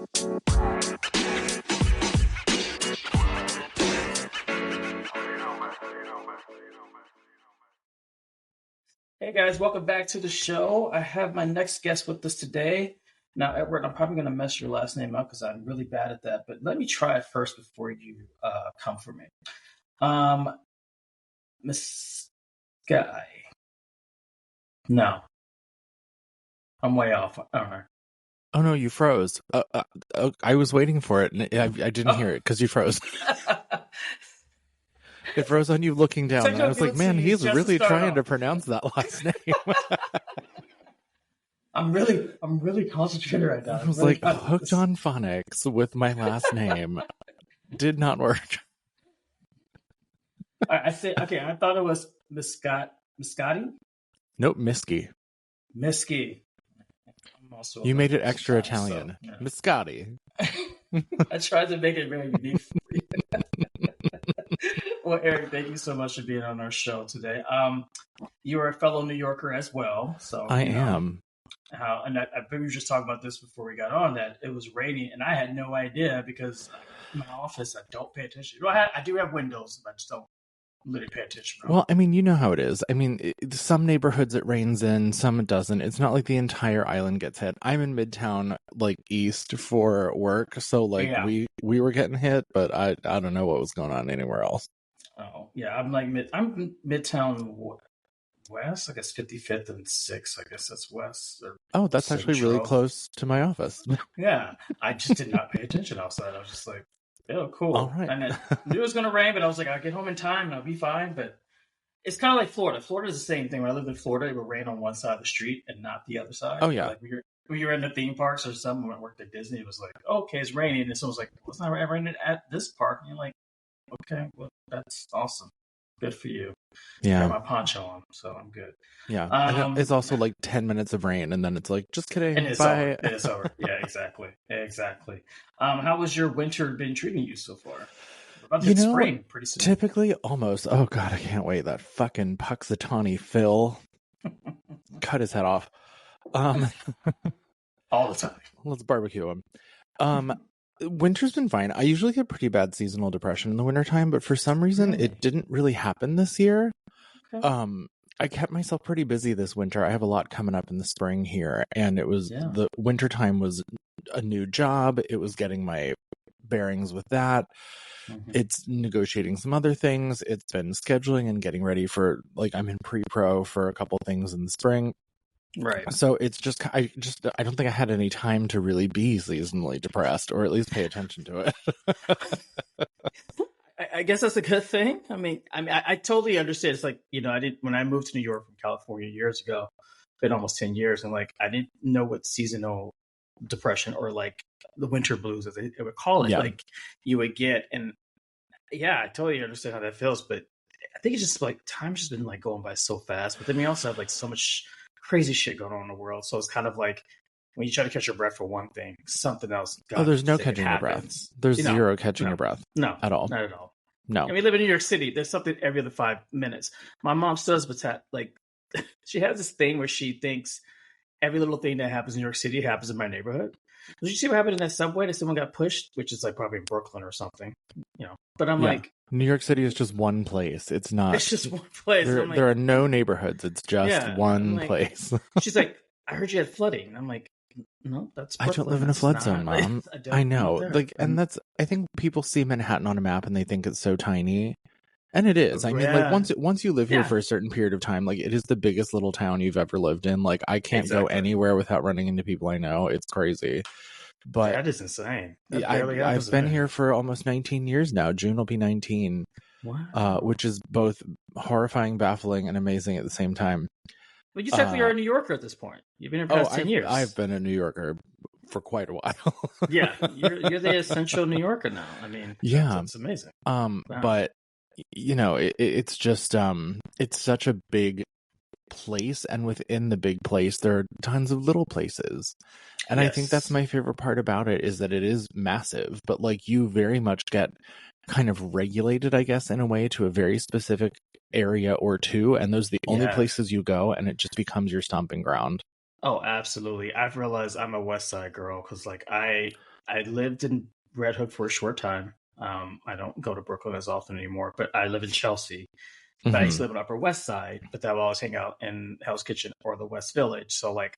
Hey guys, welcome back to the show. I have my next guest with us today. Now, Edward, I'm probably going to mess your last name up because I'm really bad at that, but let me try it first before you come for me. Miss Guy. No, I'm way off. I don't know. Oh no, you froze. I was waiting for it, and I didn't hear it because you froze. It froze on you looking down, and I was like, "Man, he's really trying to pronounce that last name." I'm really concentrated right now. I was like hooked on phonics with my last name. Did not work. I said okay. I thought it was Miscati. Nope, Misky. Misky. You made it extra Italian. So, yeah. Miscati. I tried to make it very unique for you. Well, Eric, thank you so much for being on our show today. You are a fellow New Yorker as well, so I am. And I we were just talking about this before we got on, that it was raining, and I had no idea because in my office I don't pay attention. Well, I do have windows, but I just don't really pay attention. Well, I mean, you know how it is. I mean, some neighborhoods it rains in, some it doesn't. It's not like the entire island gets hit. I'm in Midtown, like east for work, so like we were getting hit, but I don't know what was going on anywhere else. Oh yeah, I'm Midtown West. I guess 55th and 6th. I guess that's west. Oh, that's Central. Actually really close to my office. Yeah, I just did not pay attention outside. I was just like, oh, cool. All right. And I knew it was going to rain, but I was like, I'll get home in time and I'll be fine. But it's kind of like Florida. Florida's the same thing. When I lived in Florida, it would rain on one side of the street and not the other side. Oh, yeah. Like when you're in the theme parks or something, when I worked at Disney, it was like, oh, okay, it's raining. And someone's like, well, it's not raining at this park. And you're like, okay, well, that's awesome. Good for you. Yeah. I got my poncho on, so I'm good. Yeah. It's also like 10 minutes of rain, and then it's like, just kidding. And it's bye. Over. It's over. Yeah, exactly. Exactly. How has your winter been treating you so far? We're about to spring pretty soon. Typically, almost. Oh, God, I can't wait. That fucking Puxatawny Phil. Cut his head off. All the time. Let's barbecue him. Winter's been fine. I usually get pretty bad seasonal depression in the wintertime, but for some reason it didn't really happen this year. Okay. I kept myself pretty busy this winter. I have a lot coming up in the spring here, and it was the wintertime was a new job. It was getting my bearings with that. Mm-hmm. It's negotiating some other things. It's been scheduling and getting ready for, like, I'm in pre-pro for a couple things in the spring. Right. So it's just I don't think I had any time to really be seasonally depressed, or at least pay attention to it. I guess that's a good thing. I mean, I totally understand. It's like, when I moved to New York from California years ago, been almost 10 years, and like I didn't know what seasonal depression or like the winter blues, as they would call it, like you would get. And yeah, I totally understand how that feels, but I think it's just like time's just been like going by so fast. But then we also have like so much crazy shit going on in the world, so it's kind of like when you try to catch your breath for one thing, something else. There's no catching your breath. There's zero catching your breath. No, at all. Not at all. No. And we live in New York City. There's something every other 5 minutes. My mom still does, but like she has this thing where she thinks every little thing that happens in New York City happens in my neighborhood. Did you see what happened in that subway that someone got pushed, which is like probably in Brooklyn or something, But I'm like, New York City is just one place. It's not. It's just one place. There are no neighborhoods. It's just one place. She's like, I heard you had flooding. And I'm like, no, that's Brooklyn. I don't live in a flood zone, Mom. I know. Like, and that's, I think people see Manhattan on a map and they think it's so tiny. And it is. I mean, like once you live here for a certain period of time, like it is the biggest little town you've ever lived in. Like I can't go anywhere without running into people I know. It's crazy. But that is insane. I've been here for almost 19 years now. June will be 19. Wow. Which is both horrifying, baffling, and amazing at the same time. But you technically are a New Yorker at this point. You've been here for 10 years. I've been a New Yorker for quite a while. Yeah, you're the essential New Yorker now. I mean, it's amazing. Wow. But it's just it's such a big place, and within the big place there are tons of little places, and I think that's my favorite part about it, is that it is massive, but like you very much get kind of regulated, I guess, in a way, to a very specific area or two, and those are the only places you go, and it just becomes your stomping ground. Oh, absolutely. I've realized I'm a West Side girl because, like, I lived in Red Hook for a short time. I don't go to Brooklyn as often anymore, but I live in Chelsea. But I used Hmm. to live on Upper West Side, but I would always hang out in Hell's Kitchen or the West Village. So like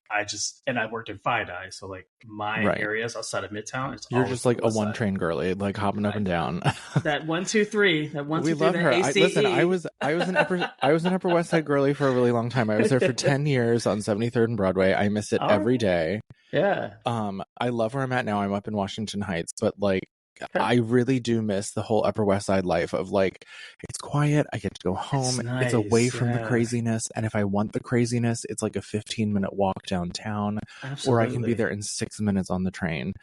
and I worked in FiDi. So like my Right. areas outside of Midtown, it's You're always just to the like a West one Side. train girly, like hopping up I, and down. that 1 2 3, We love that her. I listen. ACE. I was an Upper West Side girly for a really long time. I was there for 10 years on 73rd and Broadway. I miss it All every right. day. Yeah. I love where I'm at now. I'm up in Washington Heights, but like Okay. I really do miss the whole Upper West Side life of like it's quiet, I get to go It's home, it's away nice. from the Yeah. craziness, and if I want the craziness, it's like a 15-minute walk downtown, or I can be Absolutely. there in 6 minutes on the train.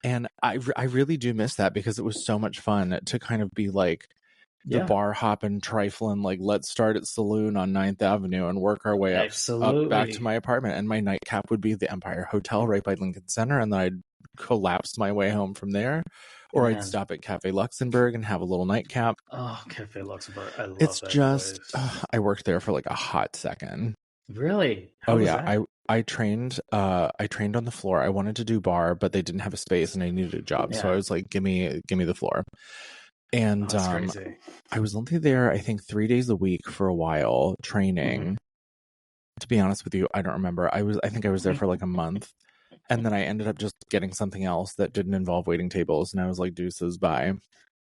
And I really do miss that because it was so much fun to kind of be like the Yeah. bar hopping, trifling, like let's start at Saloon on 9th Avenue and work our way up back to Absolutely. my apartment. And my nightcap would be the Empire Hotel right by Lincoln Center, and then I'd collapse my way home from there. Or I'd Man. stop at Cafe Luxembourg and have a little nightcap. Oh, Cafe Luxembourg. I love It's that just place. I worked there for like a hot second. Really? Oh How was yeah, that? I trained on the floor. I wanted to do bar, but they didn't have a space and I needed a job. So I Yeah. was like, give me the floor. Oh, And that's crazy. I was only there, I think, 3 days a week for a while Hmm. training. To be honest with you, I don't remember. I think I was there for like a month. And then I ended up just getting something else that didn't involve waiting tables. And I was like, deuces, bye.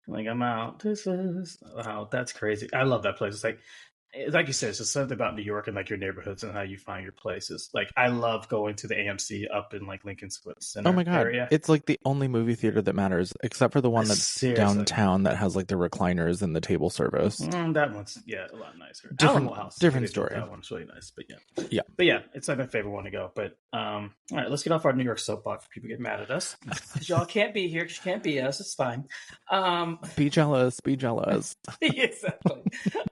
Like I'm out. This is wow. That's crazy. I love that place. Like you said, it's just something about New York and like your neighborhoods and how you find your places. Like I love going to the AMC up in like Lincoln Oh my Center God. area. It's like the only movie theater that matters, except for the one that's Seriously. downtown that has like the recliners and the table service. That one's a lot nicer. Different Alamo House, I think different they built story. that one. It's really nice, Yeah. but yeah, it's like my favorite one to go. But all right, let's get off our New York soapbox. People get mad at us because y'all can't be here. Because you can't be us. It's fine. Um, Be jealous, be jealous. exactly.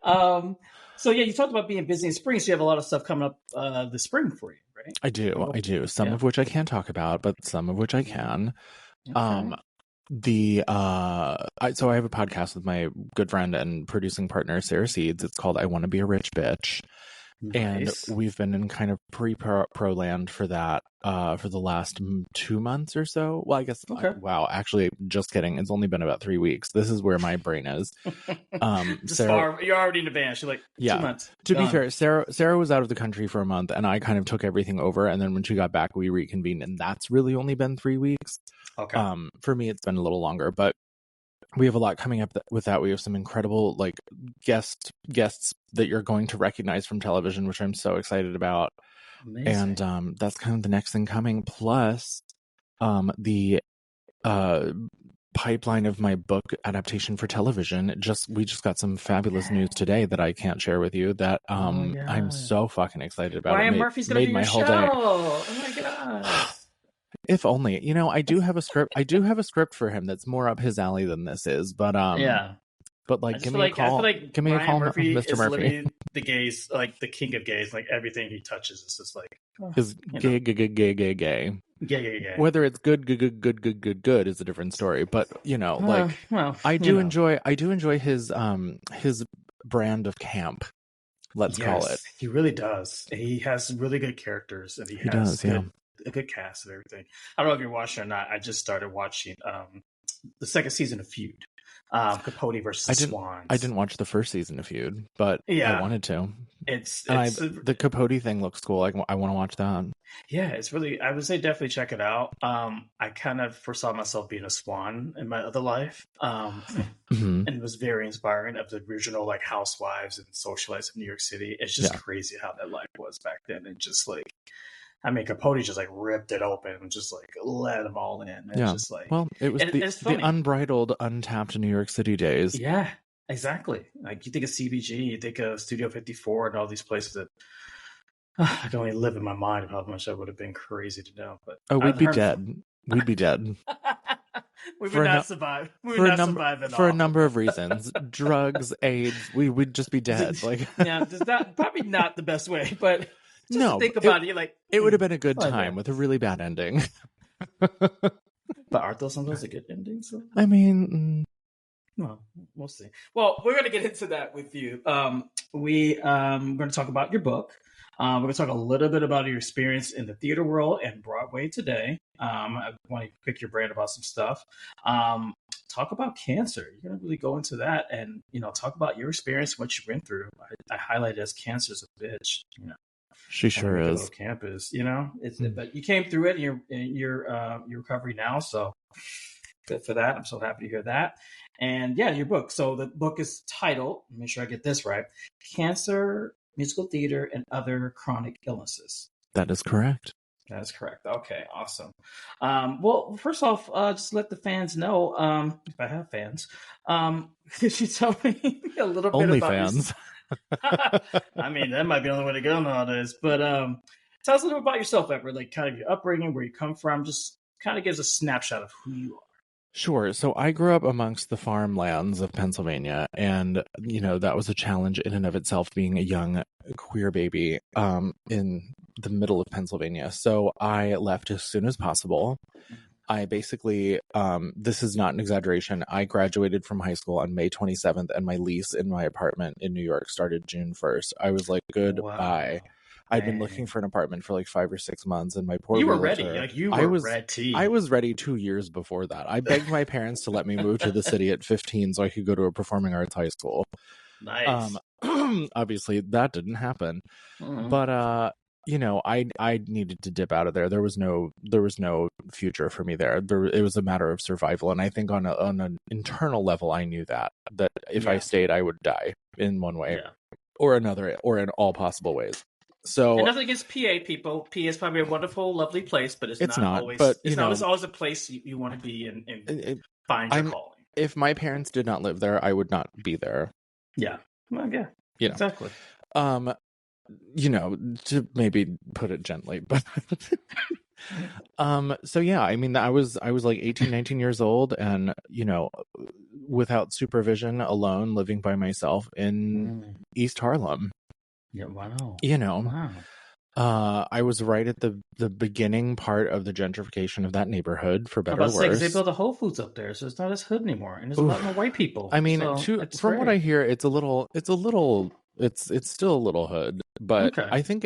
Um, so yeah, you talked about being busy in spring. So you have a lot of stuff coming up this spring for you, right? I do. Oh, I do. Some yeah. of which I can't talk about, but some of which I can. Okay. Um so I have a podcast with my good friend and producing partner Sarah Seeds. It's called I Want to Be a Rich Bitch. And Nice. we've been in kind of pre-pro land for that for the last 2 months or so. Well, I guess Okay. wow, actually just kidding. It's only been about 3 weeks. This is where my brain is. Just Sarah, far. You're already in advance. You're like two yeah. months To be done. fair, Sarah was out of the country for a month and I kind of took everything over, and then when she got back we reconvened, and that's really only been 3 weeks. Okay. For me it's been a little longer, but we have a lot coming up with that. We have some incredible like guests that you're going to recognize from television, which I'm so excited about. Amazing. And that's kind of the next thing coming. Plus, the pipeline of my book adaptation for television. We just got some fabulous news today that I can't share with you. That Oh I'm yeah. so fucking excited about. Ryan It Murphy's gonna made do your my whole show. day. Oh my gosh. If only. I do have a script. I do have a script for him that's more up his alley than this is. But Yeah. like, give me a I feel call. like Give me a Ryan call, Murphy Mr. is Murphy. literally the gays, like the king of gays. Like everything he touches is just like Is gay, gay. yeah. Whether it's good is a different story. But like Well, I do enjoy his brand of camp. Let's call it. yes, he really does. He has really good characters, and he He has does, yeah. a good cast and everything. I don't know if you're watching or not. I just started watching the second season of Feud, Capote versus Swans. I didn't watch the first season of Feud, but Yeah, I wanted to. it's The Capote thing looks cool. I want to watch that. yeah, it's really. I would say definitely check it out. I kind of foresaw myself being a swan in my other life, Mm-hmm. and it was very inspiring. Of the original like housewives and socialites of New York City. It's just crazy how that life was back then, and just like. I mean, Capote just like ripped it open and just like let them all in. And it's just like, well, it was the unbridled, untapped New York City days. Yeah, exactly. Like you think of CBG, you think of Studio 54 and all these places that I can only live in my mind of how much that would have been crazy to know. But we'd be dead. We'd be dead. We would not survive. We would not survive at all. For a number of reasons. Drugs, AIDS, we would just be dead. Like yeah, probably not the best way, but just to think about it, like it would have been a good time with a really bad ending. But aren't those sometimes a good ending? So I mean, well, we'll see. Well, we're going to get into that with you. We're going to talk about your book. We're going to talk a little bit about your experience in the theater world and Broadway today. I want to pick your brain about some stuff. Talk about cancer. You're going to really go into that and, talk about your experience, what you went through. I highlighted as cancer's a bitch, She sure is. Campus, but you came through it and your recovery now. So good for that. I'm so happy to hear that. And yeah, your book. So the book is titled, make sure I get this right, Cancer, Musical Theater, and Other Chronic Illnesses. That is correct. That is correct. Okay, awesome. Well, first off, just let the fans know, if I have fans, could you tell me a little bit about fans. I mean, that might be the only way to go nowadays. But tell us a little bit about yourself, Edward, like kind of your upbringing, where you come from. Just kind of gives a snapshot of who you are. Sure. So I grew up amongst the farmlands of Pennsylvania, and that was a challenge in and of itself, being a young queer baby in the middle of Pennsylvania. So I left as soon as possible. I basically, this is not an exaggeration, I graduated from high school on May 27th, and my lease in my apartment in New York started June 1st. I was like, goodbye. Wow. I'd been looking for an apartment for like 5 or 6 months, and my poor you were realtor, ready. Like you were ready. I was ready 2 years before that. I begged my parents to let me move to the city at 15 so I could go to a performing arts high school. Nice. Obviously, that didn't happen. Mm-hmm. But I needed to dip out of there. There was no future for me there. It was a matter of survival, and I think on an internal level, I knew that if I stayed, I would die in one way or another, or in all possible ways. So, and nothing against PA people. PA is probably a wonderful, lovely place, but it's not always. But it's not always a place you want to be and find your calling. If my parents did not live there, I would not be there. Yeah. Well, yeah. Exactly. To maybe put it gently, but so yeah, I mean, I was like 18, 19 years old, and without supervision, alone, living by myself in East Harlem. Yeah, wow. Wow. I was right at the beginning part of the gentrification of that neighborhood, for better or worse. They built a Whole Foods up there, so it's not as hood anymore, and there's a lot more white people. I mean, from what I hear, it's still a little hood, but okay. I think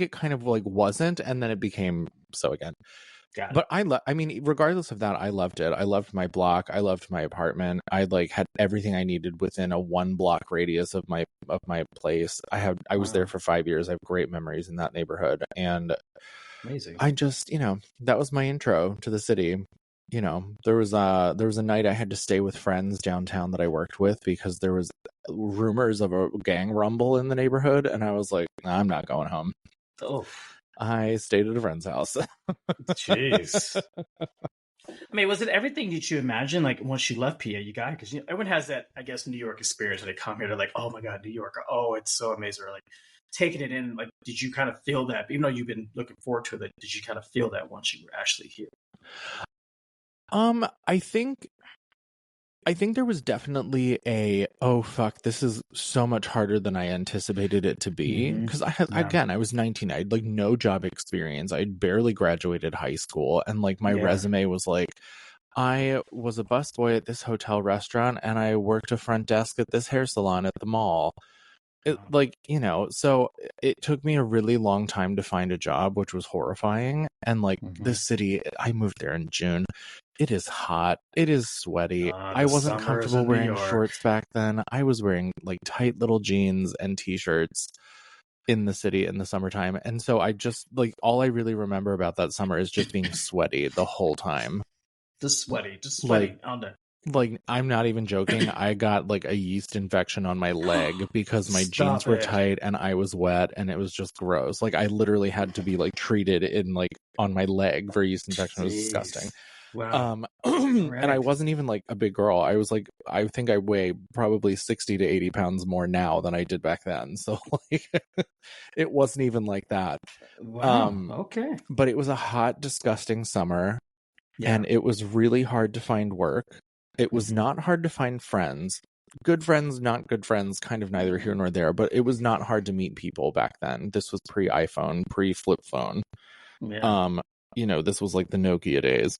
it kind of like wasn't, and then it became so again. But I mean, regardless of that, I loved it. I loved my block. I loved my apartment. I had everything I needed within a 1 block radius of my place. I was there for 5 years. I have great memories in that neighborhood, and amazing. I just, that was my intro to the city. There was a night I had to stay with friends downtown that I worked with because there was rumors of a gang rumble in the neighborhood, and I was like, I'm not going home. Oh. I stayed at a friend's house. Jeez. I mean, was it everything that you imagined? Like once you left PA, you got it? Because everyone has that, I guess, New York experience. They come here, they're like, "Oh my God, New York! Oh, it's so amazing!" Or like taking it in. Like, did you kind of feel that? Even though you've been looking forward to it, did you kind of feel that once you were actually here? I think there was definitely oh fuck, this is so much harder than I anticipated it to be, because I was 19. I had like no job experience. I'd barely graduated high school, and like my resume was like, I was a busboy at this hotel restaurant, and I worked a front desk at this hair salon at the mall. So it took me a really long time to find a job, which was horrifying. And like this city, I moved there in June. It is hot. It is sweaty. I wasn't comfortable wearing shorts back then. I was wearing like tight little jeans and t-shirts in the city in the summertime. And so I just like, all I really remember about that summer is just being sweaty the whole time. Just sweaty. Like, I'm not even joking. I got like a yeast infection on my leg because my jeans were tight and I was wet, and it was just gross. Like, I literally had to be like treated in like on my leg for a yeast infection. It was disgusting. Wow. And I wasn't even like a big girl. I was like, I think I weigh probably 60 to 80 pounds more now than I did back then. So like, it wasn't even like that. Wow. Okay. But it was a hot, disgusting summer, and it was really hard to find work. It was not hard to find friends. Good friends, not good friends, kind of neither here nor there, but it was not hard to meet people back then. This was pre-iPhone, pre-flip phone. Yeah. This was like the Nokia days.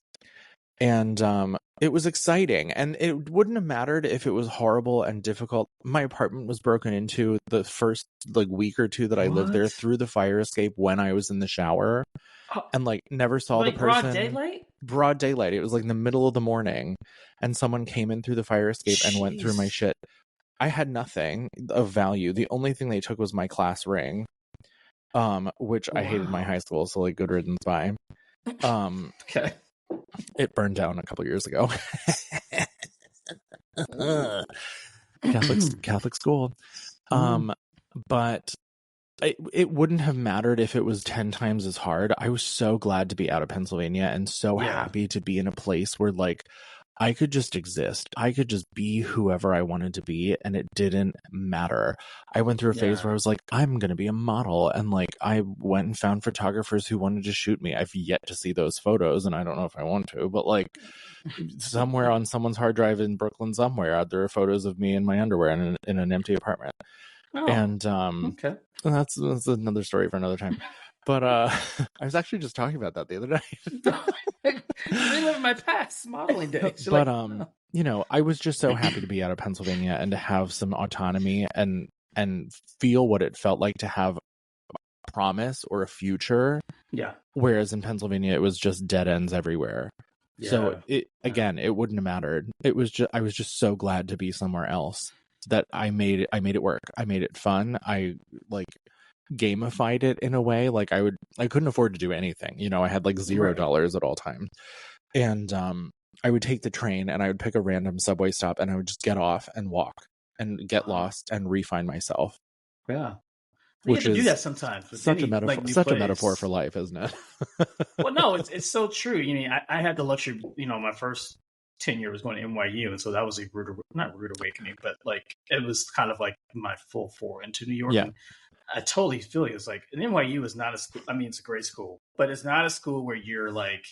And It was exciting, and it wouldn't have mattered if it was horrible and difficult. My apartment was broken into the first like week or two that I lived there What? through the fire escape when I was in the shower, Oh, and like never saw the like broad person. daylight? Broad daylight. It was like in the middle of the morning, and someone came in through the fire escape and went through my Jeez. shit. I had nothing of value. The only thing they took was my class ring, which I hated my Wow. high school, so like good riddance. Bye. Okay. It burned down a couple years ago. Catholic school. But it wouldn't have mattered if it was 10 times as hard. I was so glad to be out of Pennsylvania and so happy to be in a place where like I could just exist. I could just be whoever I wanted to be, and it didn't matter. I went through a phase where I was like, I'm going to be a model. And like, I went and found photographers who wanted to shoot me. I've yet to see those photos, and I don't know if I want to, but like somewhere on someone's hard drive in Brooklyn somewhere, there are photos of me in my underwear in an empty apartment. Oh, and okay. that's another story for another time. But I was actually just talking about that the other day. Reliving my past modeling days. But you know, I was just so happy to be out of Pennsylvania and to have some autonomy and feel what it felt like to have a promise or a future. Yeah. Whereas in Pennsylvania, it was just dead ends everywhere. Yeah. So it wouldn't have mattered. I was just so glad to be somewhere else that I made it work. I made it fun. I like gamified it in a way. Like I couldn't afford to do anything. You know, I had like $0 at all times. And I would take the train and I would pick a random subway stop and I would just get off and walk and get lost and refine myself. Yeah. Which is do that sometimes. Such a metaphor for life, isn't it? Well, no, it's so true. You know, I had the luxury, you know, my first tenure was going to NYU, and so that was a not rude awakening, but like it was kind of like my full foray into New York. Yeah. And I totally feel it. It's like an NYU is not a school. I mean, it's a great school, but it's not a school where you're like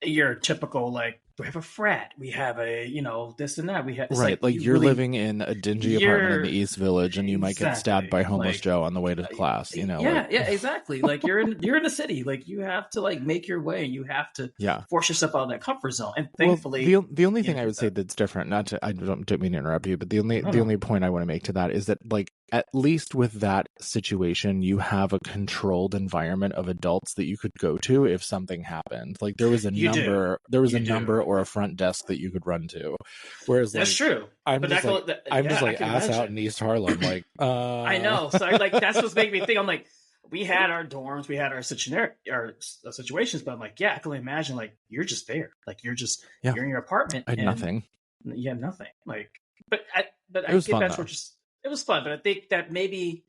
your typical like we have a frat, we have a this and that. We have right, like you're really, living in a dingy apartment in the East Village, and you might get stabbed by homeless Joe on the way to class. You know, yeah, exactly. Like you're in the city, like you have to like make your way. You have to force yourself out of that comfort zone. And thankfully, the only thing I would say that's different, I don't mean to interrupt you, but the only point I want to make to that is that like at least with that situation, you have a controlled environment of adults that you could go to if something happened. Like there was a number or a front desk that you could run to. Whereas that's true. I'm just ass out in East Harlem. Like I know. So that's what's making me think. I'm like, we had our dorms, we had our situations, but I'm like, I can only imagine like you're just there, like you're in your apartment. I had nothing. You had nothing. Like, but I was fun. It was fun, but I think that maybe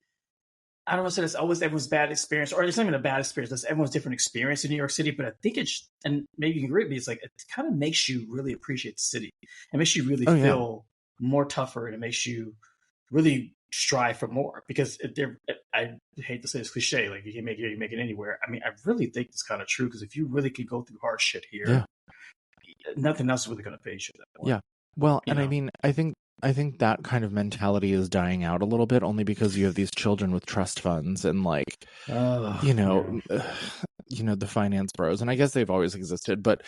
I don't want to say that's always everyone's bad experience, or it's not even a bad experience. That's everyone's different experience in New York City. But I think and maybe you can agree with me, it's like it kind of makes you really appreciate the city. It makes you really feel more tougher, and it makes you really strive for more. Because I hate to say this cliche, like you can make it anywhere. I mean, I really think it's kind of true, because if you really could go through hard shit here, nothing else is really going to phase you that way. Yeah. Well, and I mean, I think that kind of mentality is dying out a little bit, only because you have these children with trust funds and like, the finance bros. And I guess they've always existed, but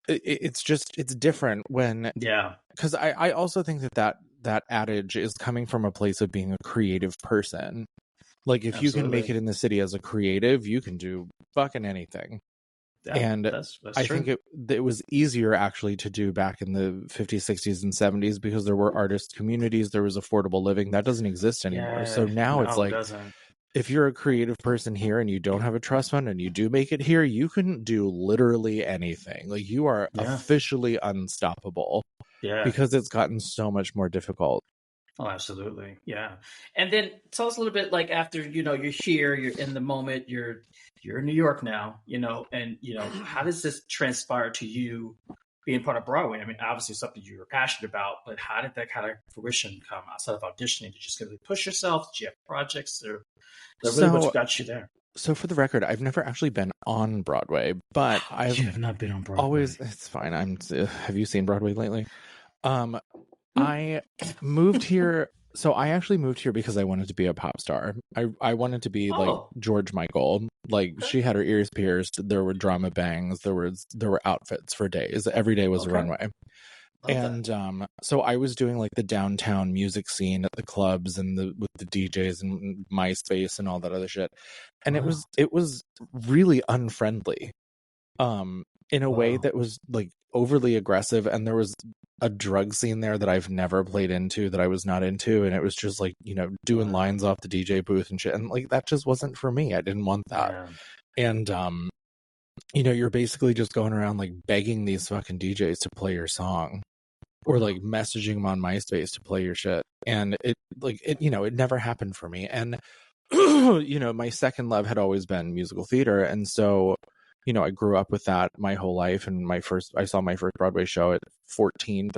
it's different when, because I also think that adage is coming from a place of being a creative person. Like if you can make it in the city as a creative, you can do fucking anything. And that's I think it was easier actually to do back in the 50s, 60s, and 70s because there were artist communities, there was affordable living. That doesn't exist anymore. So now it's like, if you're a creative person here and you don't have a trust fund and you do make it here, you can do literally anything. Like you are officially unstoppable. Yeah. Because it's gotten so much more difficult. Oh, absolutely. Yeah. And then tell us a little bit, like after, you're here, you're in the moment, you're in New York now, and, how does this transpire to you being part of Broadway? I mean, obviously something you were passionate about, but how did that kind of fruition come outside of auditioning? Did you just really push yourself? Did you have projects or what got you there? So for the record, I've never actually been on Broadway, but you have not been on Broadway. Always, it's fine. Have you seen Broadway lately? I moved here So I actually moved here because I wanted to be a pop star. I wanted to be like Oh, George Michael. Like okay. she had her ears pierced. There were drama bangs. There were outfits for days. Every day was a Okay. runway. Love that. And so I was doing like the downtown music scene at the clubs and the with the DJs and MySpace and all that other shit. And Wow. it was really unfriendly. In a way Wow. that was like overly aggressive, and there was a drug scene there that I've never played into, that I was not into, and it was just like, you know, doing Wow. lines off the DJ booth and shit, and like that just wasn't for me. I didn't want that. Yeah. And you know, you're basically just going around like begging these fucking DJs to play your song, or Wow. like messaging them on MySpace to play your shit. And it you know, it never happened for me. And you know, my second love had always been musical theater, and so, you know, I grew up with that my whole life. And I saw my first Broadway show at 14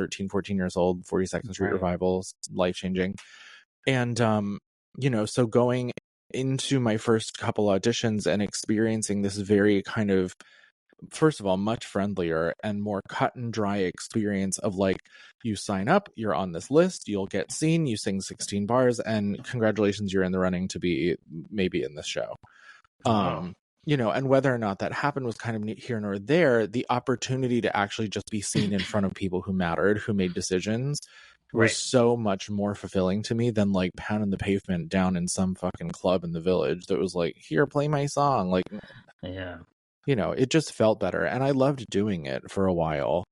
years old, 42nd Street Right. Revivals, life changing. And you know, so going into my first couple auditions and experiencing this very kind of, first of all, much friendlier and more cut and dry experience of like, you sign up, you're on this list, you'll get seen, you sing 16 bars, and congratulations, you're in the running to be maybe in this show. Wow. You know, and whether or not that happened was kind of here nor there. The opportunity to actually just be seen in front of people who mattered, who made decisions, was Right. so much more fulfilling to me than like pounding the pavement down in some fucking club in the village that was like, here, play my song. Like, Yeah. you know, it just felt better. And I loved doing it for a while.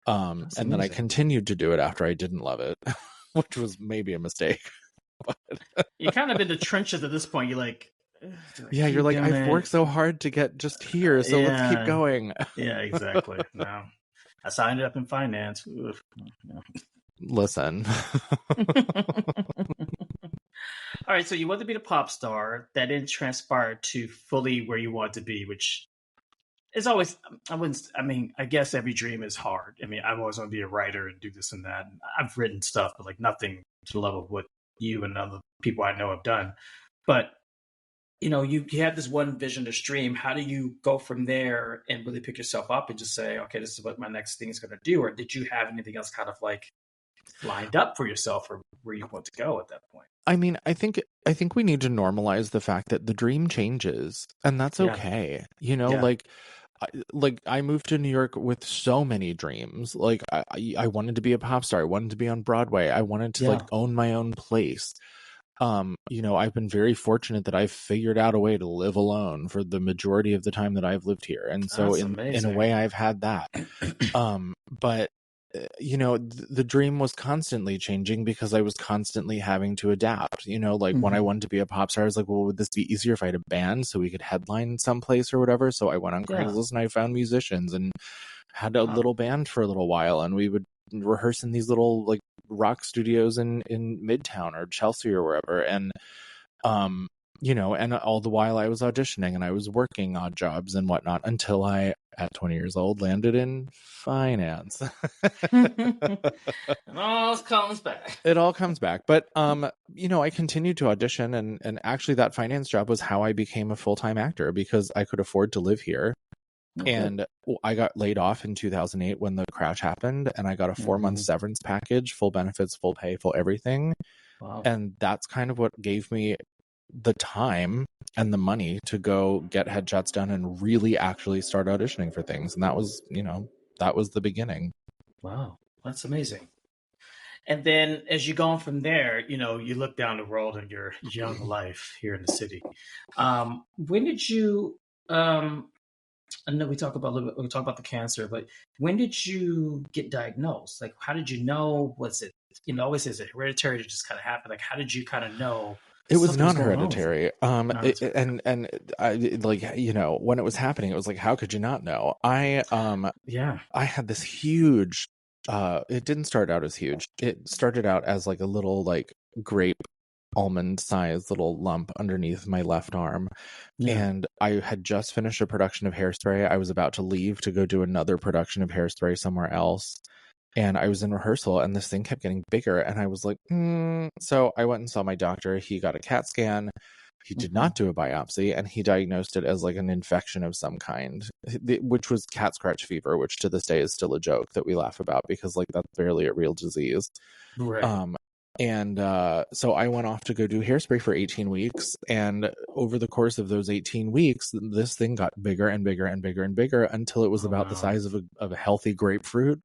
That's And then I amazing. continued to do it after I didn't love it, which was maybe a mistake. You're kind of in the trenches at this point. You're like, "Ugh, do I Yeah, you're keep like, doing I've worked it? so hard to get just here, so let's keep Yeah. going. Yeah, exactly. No. I signed up in finance. Ugh. Listen. All right, so you want to be the pop star. That didn't transpire to fully where you want to be, which is always, I wouldn't, I mean, I guess every dream is hard. I mean, I've always want to be a writer and do this and that. I've written stuff, but like nothing to the level of what you and other people I know have done. But you know, you have this one vision, this dream. How do you go from there and really pick yourself up and just say, okay, this is what my next thing is going to do? Or did you have anything else kind of like lined up for yourself or where you want to go at that point? I mean, I think we need to normalize the fact that the dream changes, and that's Yeah. okay. You know, Yeah. like I moved to New York with so many dreams. Like I wanted to be a pop star. I wanted to be on Broadway. I wanted to like Yeah. own my own place. You know, I've been very fortunate that I've figured out a way to live alone for the majority of the time that I've lived here. And so That's in a amazing. way I've had that. But you know, the dream was constantly changing because I was constantly having to adapt. You know, like when I Hmm. wanted to be a pop star, I was like, well, would this be easier if I had a band so we could headline someplace or whatever? So I went on Yeah. Craigslist and I found musicians and had a Wow. little band for a little while, and we would rehearse in these little like rock studios in Midtown or Chelsea or wherever. And um you know, and all the while I was auditioning and I was working odd jobs and whatnot until I, at 20 years old, landed in finance. It all comes back. It all comes back. But you know, I continued to audition, and actually that finance job was how I became a full-time actor, because I could afford to live here. Oh, good. And I got laid off in 2008 when the crash happened, and I got a 4 month Hmm. severance package, full benefits, full pay, full everything. Wow. And that's kind of what gave me the time and the money to go get headshots done and really actually start auditioning for things. And that was, you know, that was the beginning. Wow. That's amazing. And then as you go on from there, you know, you look down the world in your young life here in the city. When did you I know we talk about a little bit, we talk about the cancer, but when did you get diagnosed? Like how did you know? Was it, you know, always is it hereditary to just kind of happen? Like how did you kind of know It was something was going on with you? non-hereditary. Non-hereditary. Okay. And I, like, you know, when it was happening, it was like, how could you not know? Yeah. I had this huge, it didn't start out as huge. It started out as like a little like grape almond sized little lump underneath my left arm. Yeah. And I had just finished a production of Hairspray. I was about to leave to go do another production of Hairspray somewhere else. And I was in rehearsal and this thing kept getting bigger. And I was like, So I went and saw my doctor. He got a CAT scan. He did Hmm. not do a biopsy, and he diagnosed it as like an infection of some kind, which was cat scratch fever, which to this day is still a joke that we laugh about because like that's barely a real disease. Right. Um, And so I went off to go do hairspray for 18 weeks. And over the course of those 18 weeks, this thing got bigger and bigger and bigger and bigger until it was Oh, about the wow. size of a healthy grapefruit,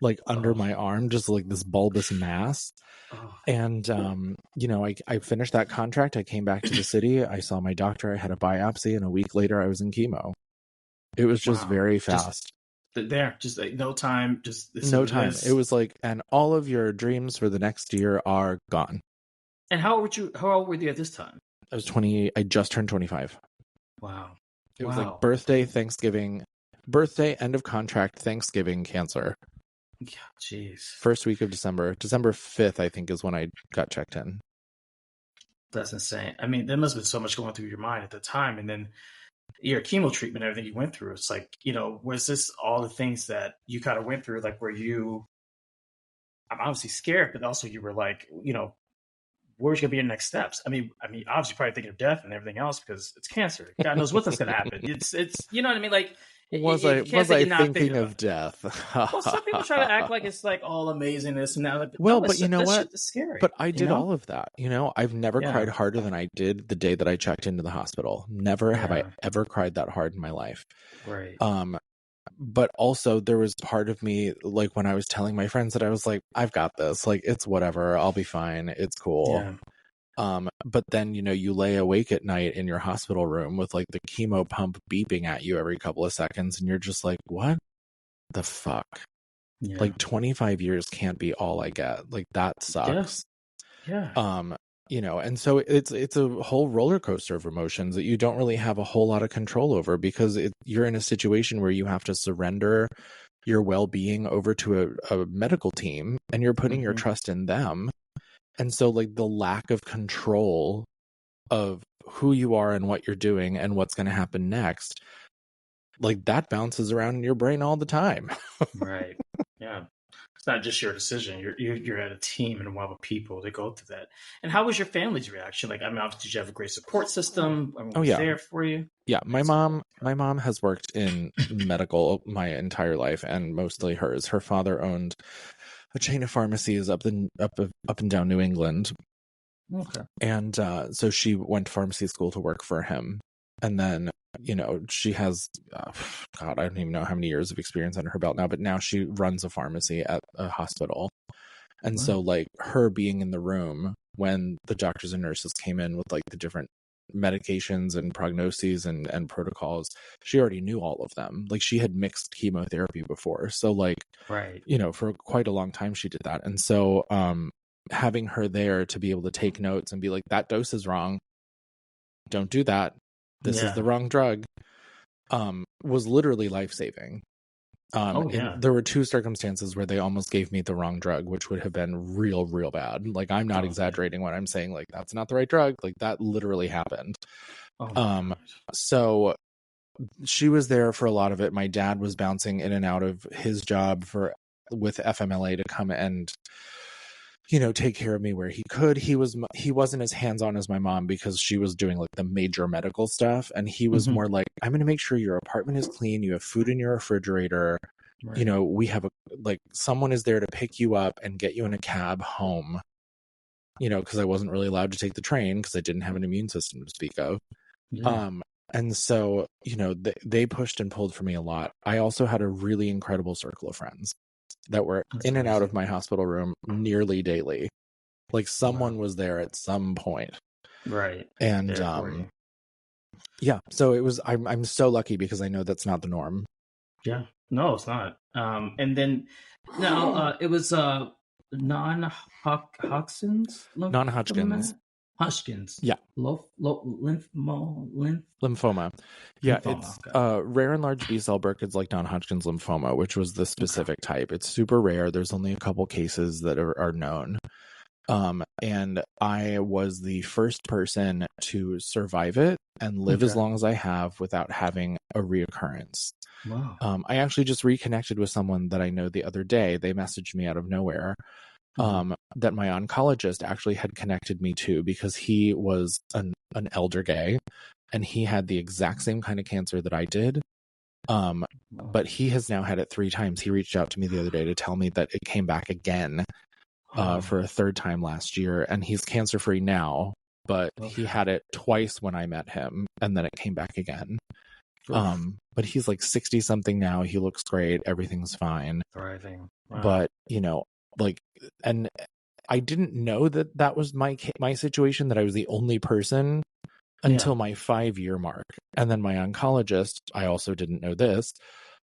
like under my arm, just like this bulbous mass. Oh. And, I finished that contract. I came back to the city. I saw my doctor. I had a biopsy. And a week later, I was in chemo. It was just very fast. Just like no time, just no time. It was like, and all of your dreams for the next year are gone. And how old were you at this time? I was 20. I just turned 25. Wow. It was like birthday, Thanksgiving, end of contract, Thanksgiving, cancer. Yeah, jeez. First week of December 5th, I think, is when I got checked in. That's insane. I mean, there must have been so much going through your mind at the time. And then your chemo treatment, everything you went through, it's like, was this all the things that you kind of went through? Like, I'm obviously scared, but also you were like, where's going to be your next steps? I mean, obviously probably thinking of death and everything else because it's cancer. God knows what's going to happen. It's, you know what I mean? Like, was I thinking of death? Well, some people try to act like it's like all amazingness and now. But you know what? Shit is scary. But I did all of that. I've never cried harder than I did the day that I checked into the hospital. Never have I ever cried that hard in my life. Right. But also there was part of me, like when I was telling my friends that I was like, I've got this, like, it's whatever, I'll be fine, it's cool. Yeah. But then, you lay awake at night in your hospital room with like the chemo pump beeping at you every couple of seconds. And you're just like, what the fuck? Yeah. Like 25 years can't be all I get. Like that sucks. Yeah. And so it's a whole roller coaster of emotions that you don't really have a whole lot of control over because you're in a situation where you have to surrender your well-being over to a medical team and you're putting your trust in them. And so like the lack of control of who you are and what you're doing and what's going to happen next, like that bounces around in your brain all the time. Right. Yeah. It's not just your decision. You're at a team and a lot of people that go through that. And how was your family's reaction? Like, obviously, did you have a great support system? Was there for you? Yeah, my mom has worked in medical my entire life, and mostly hers. Her father owned a chain of pharmacies up and down New England. Okay. And so she went to pharmacy school to work for him. And then, she has, God, I don't even know how many years of experience under her belt now, but now she runs a pharmacy at a hospital. And so like her being in the room when the doctors and nurses came in with like the different medications and prognoses and protocols, she already knew all of them. Like she had mixed chemotherapy before. So like, for quite a long time she did that. And so having her there to be able to take notes and be like, that dose is wrong. Don't do that. This is the wrong drug. Was literally life-saving. There were two circumstances where they almost gave me the wrong drug, which would have been real, real bad. Like I'm not exaggerating when I'm saying like that's not the right drug. Like that literally happened. So she was there for a lot of it. My dad was bouncing in and out of his job with FMLA to come and take care of me where he could. He wasn't as hands-on as my mom because she was doing like the major medical stuff. And he was more like, I'm going to make sure your apartment is clean. You have food in your refrigerator. Right. We have someone is there to pick you up and get you in a cab home, because I wasn't really allowed to take the train because I didn't have an immune system to speak of. Yeah. And so, they pushed and pulled for me a lot. I also had a really incredible circle of friends that were in and out of my hospital room nearly daily. Like someone was there at some point. Right. And so it was, I'm so lucky because I know that's not the norm. Yeah. No, it's not. And then now it was non-Hodgkin's? Hodgkin's. Yeah. Lymphoma. Yeah, it's rare and large B-cell Burkitt's like non-Hodgkin's lymphoma, which was the specific type. It's super rare. There's only a couple cases that are known. And I was the first person to survive it and live as long as I have without having a reoccurrence. Wow. I actually just reconnected with someone that I know the other day. They messaged me out of nowhere. That my oncologist actually had connected me to because he was an elder gay and he had the exact same kind of cancer that I did. But he has now had it 3 times. He reached out to me the other day to tell me that it came back again for a third time last year, and he's cancer free now, but he had it twice when I met him, and then it came back again. But he's like 60 something now. He looks great. Everything's fine. Thriving. Wow. But, you know, like, and I didn't know that that was my situation, that I was the only person until my 5-year mark. And then my oncologist, I also didn't know this.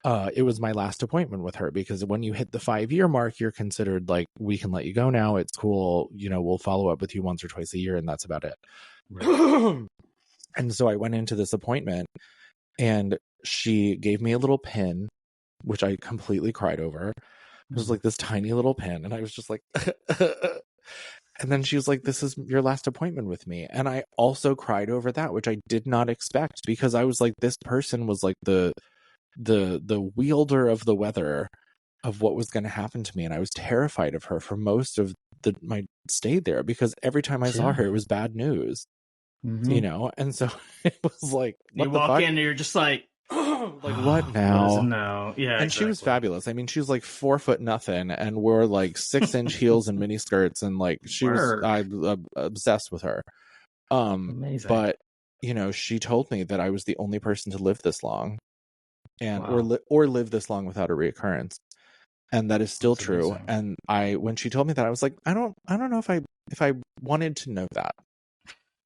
It was my last appointment with her, because when you hit the 5-year mark, you're considered like, we can let you go now. It's cool. You know, we'll follow up with you once or twice a year, and that's about it. Right. And so I went into this appointment, and she gave me a little pin, which I completely cried over. It was like this tiny little pin, and I was just like, and then she was like, "This is your last appointment with me." And I also cried over that, which I did not expect, because I was like, this person was like the wielder of the weather of what was going to happen to me, and I was terrified of her for most of my stay there, because every time I saw her, it was bad news. You know, and so it was like, what you walk in and you're just like, like, what now? What is it now? Yeah, and exactly. She was fabulous. I mean, she was like 4'0" and wore like 6-inch heels and mini skirts, and like she was, I'm obsessed with her. Amazing. But you know, she told me that I was the only person to live this long, and or live this long without a reoccurrence, and that is still true. Amazing. And when she told me that, I was like, I don't know if I wanted to know that.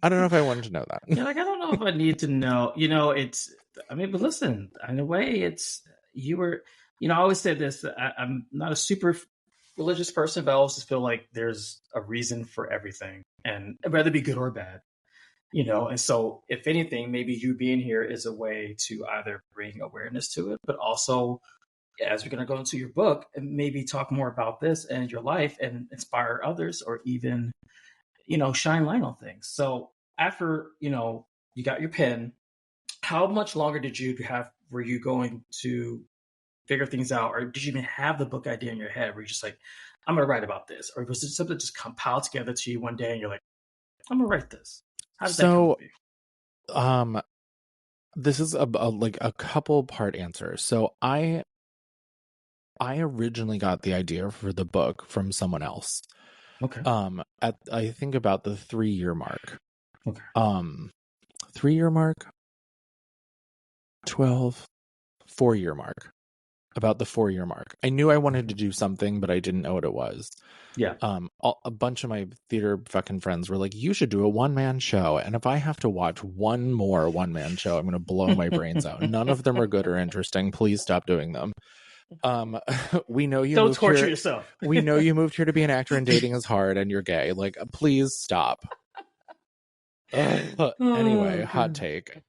I don't know if I wanted to know that. Yeah, like, I don't know if I need to know. You know, but listen, in a way, you were, you know, I always say this, I'm not a super religious person, but I also feel like there's a reason for everything, and whether it be good or bad, you know. And so, if anything, maybe you being here is a way to either bring awareness to it, but also, as we're going to go into your book, and maybe talk more about this and your life and inspire others, or even, you know, shine light on things. So after, you know, you got your pen, how much longer were you going to figure things out? Or did you even have the book idea in your head? Were you just like, I'm going to write about this? Or was it something that just compiled together to you one day and you're like, I'm going to write this? How does that come to be? This is like a couple part answer. So I originally got the idea for the book from someone else. Okay. I think about the 3-year mark. Okay. 3-year mark, 12, 4-year mark. About the 4-year mark. I knew I wanted to do something, but I didn't know what it was. Yeah. A bunch of my theater fucking friends were like, you should do a one-man show. And if I have to watch one more one-man show, I'm going to blow my brains out. None of them are good or interesting. Please stop doing them. We know you don't torture yourself. We know you moved here to be an actor, and dating is hard, and you're gay. Like, please stop. Anyway, hot take.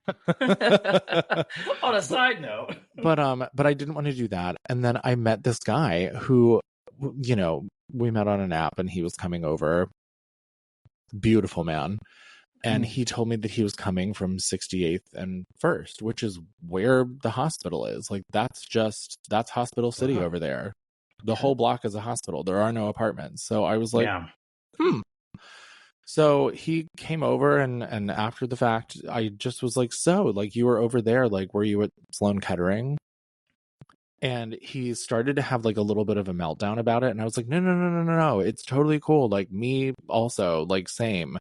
On a side note. But I didn't want to do that. And then I met this guy who, you know, we met on an app, and he was coming over. Beautiful man. And he told me that he was coming from 68th and 1st, which is where the hospital is. Like, that's Hospital City over there. The whole block is a hospital. There are no apartments. So I was like, So he came over, and after the fact, I just was like, so, like, you were over there, like, were you at Sloan Kettering? And he started to have like a little bit of a meltdown about it. And I was like, no, it's totally cool. Like, me also, like, same.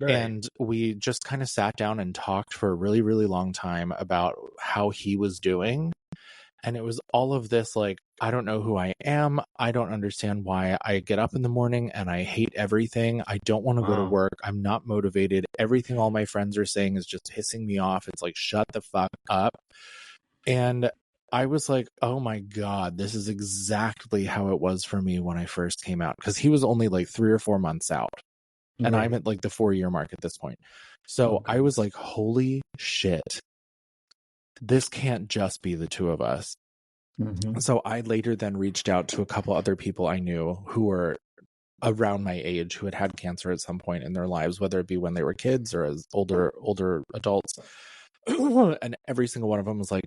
Right. And we just kind of sat down and talked for a really, really long time about how he was doing. And it was all of this, like, I don't know who I am. I don't understand why I get up in the morning and I hate everything. I don't want to go to work. I'm not motivated. Everything all my friends are saying is just pissing me off. It's like, shut the fuck up. And I was like, oh my God, this is exactly how it was for me when I first came out. Because he was only like 3 or 4 months out. And I'm at like the 4-year mark at this point. So I was like, holy shit. This can't just be the two of us. Mm-hmm. So I later then reached out to a couple other people I knew who were around my age, who had had cancer at some point in their lives, whether it be when they were kids or as older adults. And every single one of them was like,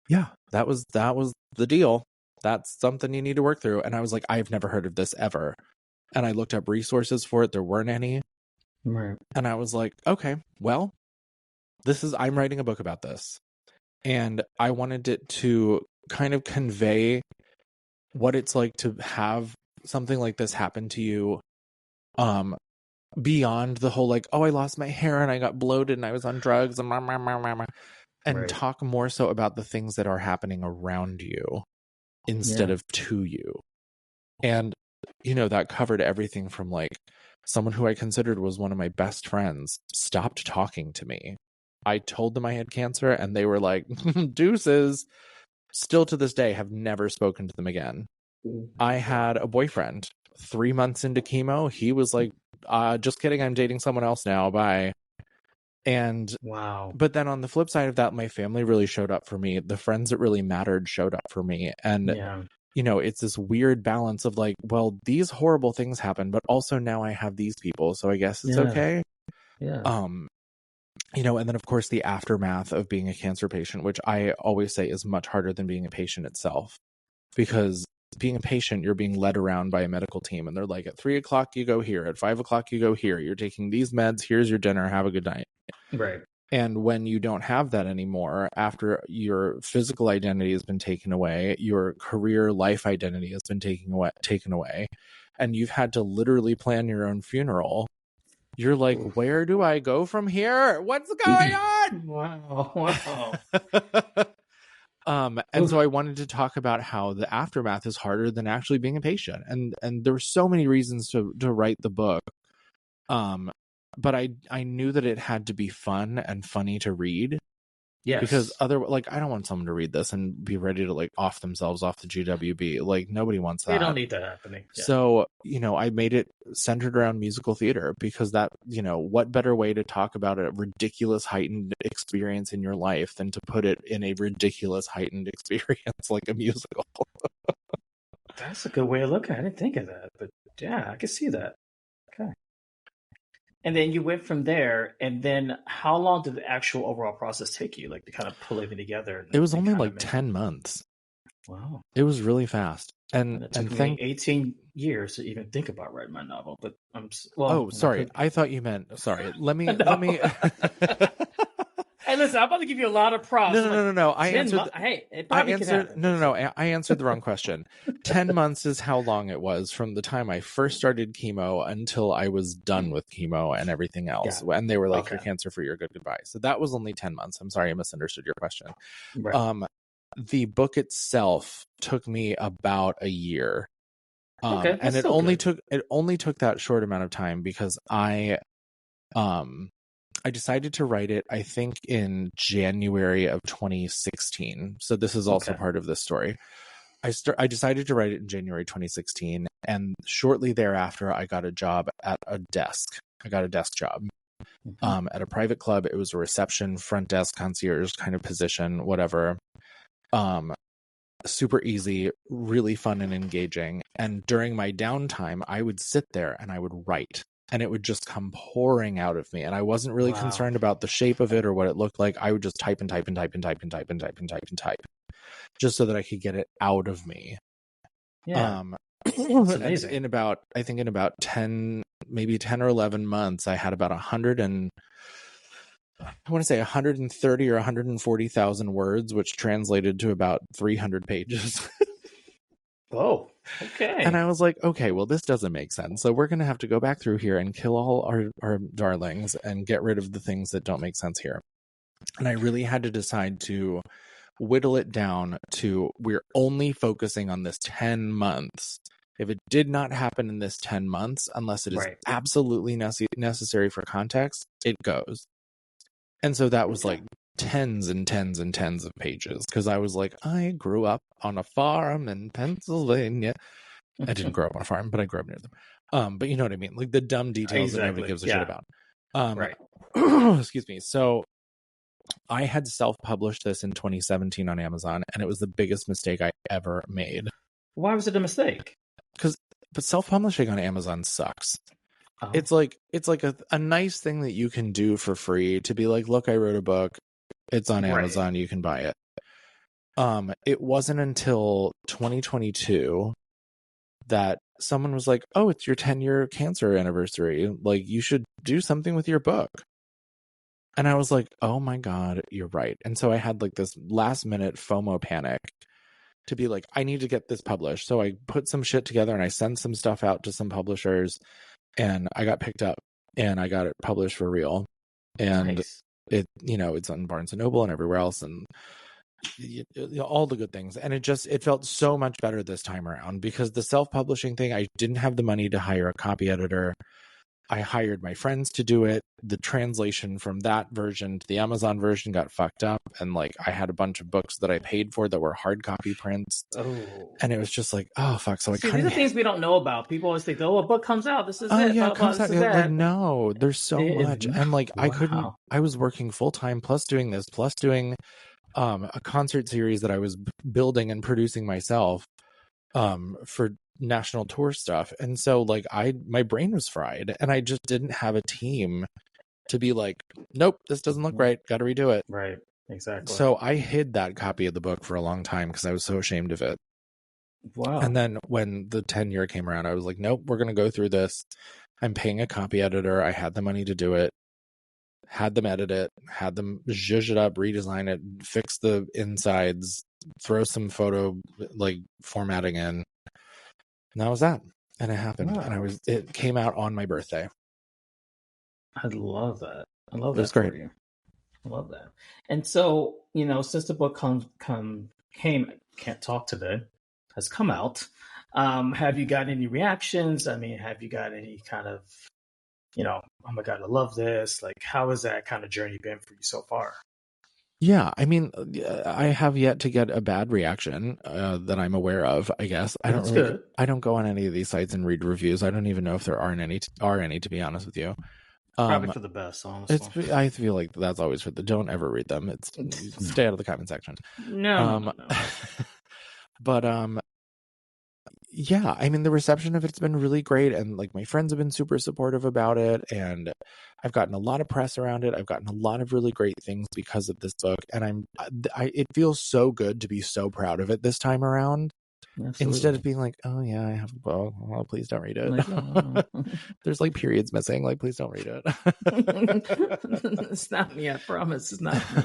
yeah, that was the deal. That's something you need to work through. And I was like, I've never heard of this ever. And I looked up resources for it. There weren't any. Right. And I was like, okay, well, I'm writing a book about this. And I wanted it to kind of convey what it's like to have something like this happen to you, beyond the whole like, oh, I lost my hair and I got bloated and I was on drugs and and talk more so about the things that are happening around you instead of to you. And, that covered everything from like someone who I considered was one of my best friends stopped talking to me. I told them I had cancer and they were like, deuces. Still to this day, have never spoken to them again. I had a boyfriend 3 months into chemo. He was like, just kidding. I'm dating someone else now. Bye. And but then on the flip side of that, my family really showed up for me. The friends that really mattered showed up for me. And, it's this weird balance of like, well, these horrible things happen, but also now I have these people. So I guess it's okay. Yeah. And then of course the aftermath of being a cancer patient, which I always say is much harder than being a patient itself, because being a patient, you're being led around by a medical team and they're like, at 3:00 you go here, at 5:00 you go here, you're taking these meds, here's your dinner, have a good night. Right. And when you don't have that anymore, after your physical identity has been taken away, your career life identity has been taken away, and you've had to literally plan your own funeral, you're like, where do I go from here? What's going on? Wow. And so I wanted to talk about how the aftermath is harder than actually being a patient. And there were so many reasons to write the book. But I knew that it had to be fun and funny to read. Yes. Because I don't want someone to read this and be ready to like off themselves off the GWB. Like nobody wants that. They don't need that happening. Yeah. So, I made it centered around musical theater because that, what better way to talk about a ridiculous heightened experience in your life than to put it in a ridiculous heightened experience like a musical. That's a good way of looking at it. I didn't think of that, but yeah, I can see that. Okay. And then you went from there, and then how long did the actual overall process take you, like to kind of pull everything together? It was only like 10 months. Wow. It was really fast. And it took me 18 years to even think about writing my novel, but sorry. I thought you meant, sorry. Let me. Hey, listen, I'm about to give you a lot of props. No. I answered the wrong question. 10 months is how long it was from the time I first started chemo until I was done with chemo and everything else. Yeah. And they were like, you're cancer free, you're good, goodbye. So that was only 10 months. I'm sorry, I misunderstood your question. Right. The book itself took me about a year. And it only took that short amount of time because I decided to write it, I think, in January of 2016. So this is also part of this story. I decided to write it in January 2016, and shortly thereafter, I got a job at a desk. I got a desk job at a private club. It was a reception, front desk, concierge kind of position, whatever. Super easy, really fun and engaging. And during my downtime, I would sit there and I would write. And it would just come pouring out of me. And I wasn't really concerned about the shape of it or what it looked like. I would just type and type and type and type and type and type and type and type just so that I could get it out of me. Yeah. It's amazing. In about 10 or 11 months, I had about 130 or 140,000 words, which translated to about 300 pages. Oh, okay. And I was like, okay, well, this doesn't make sense. So we're going to have to go back through here and kill all our darlings and get rid of the things that don't make sense here. And I really had to decide to whittle it down to, we're only focusing on this 10 months. If it did not happen in this 10 months, unless it is absolutely necessary for context, it goes. And so that was like tens and tens and tens of pages, because I was like, I grew up on a farm in Pennsylvania. I didn't grow up on a farm, but I grew up near them. But you know what I mean? Like the dumb details that nobody gives a shit about. Excuse me. So I had self-published this in 2017 on Amazon, and it was the biggest mistake I ever made. Why was it a mistake? But self-publishing on Amazon sucks. Oh. It's like a nice thing that you can do for free to be like, look, I wrote a book. It's on Amazon. You can buy it. It wasn't until 2022 that someone was like, oh, it's your 10-year cancer anniversary. Like, you should do something with your book. And I was like, oh my God, you're right. And so I had like this last minute FOMO panic. to be like, I need to get this published. So I put some shit together and I sent some stuff out to some publishers, and I got picked up and I got it published for real. And Nice. it, it's on Barnes and Noble and everywhere else, and all the good things. And it felt so much better this time around, because the self-publishing thing, I didn't have the money to hire a copy editor. I hired my friends to do it. The translation from that version to the Amazon version got fucked up, and like I had a bunch of books that I paid for that were hard copy prints. Oh, and it was just like, oh fuck. So these are things we don't know about. People always think, oh, a book comes out, this is it. Yeah, it comes out. Like, no, there's so much. And like, wow. I was working full time, plus doing this, plus doing a concert series that I was building and producing myself for national tour stuff. And so like my brain was fried, and I just didn't have a team to be like, nope, this doesn't look right, got to redo it. Right, exactly. So I hid that copy of the book for a long time because I was so ashamed of it. Wow. And then when the 10-year came around, I was like, nope, we're going to go through this. I'm paying a copy editor. I had the money to do it. Had them edit it, had them zhuzh it up, redesign it, fix the insides, throw some photo like formatting in. And that was that. And it happened. Wow. And it came out on my birthday. I love that. I love that. It was great. For you. I love that. And so, since the book can't talk today, has come out, have you got any reactions? I mean, have you got any kind of, oh my God, I love this. Like, how has that kind of journey been for you so far? Yeah, I mean, I have yet to get a bad reaction that I'm aware of, I guess. I don't go on any of these sites and read reviews. I don't even know if there are any, to be honest with you. Probably for the best, honestly. I feel like that's always for don't ever read them. Stay out of the comment section. No. But yeah, I mean, the reception of it's been really great, and like my friends have been super supportive about it, and I've gotten a lot of press around it. I've gotten a lot of really great things because of this book, and it feels so good to be so proud of it this time around. Absolutely. Instead of being like, oh yeah, I have a book, well, please don't read it. Like, oh. There's like periods missing, like please don't read it. It's not me, I promise. It's not me.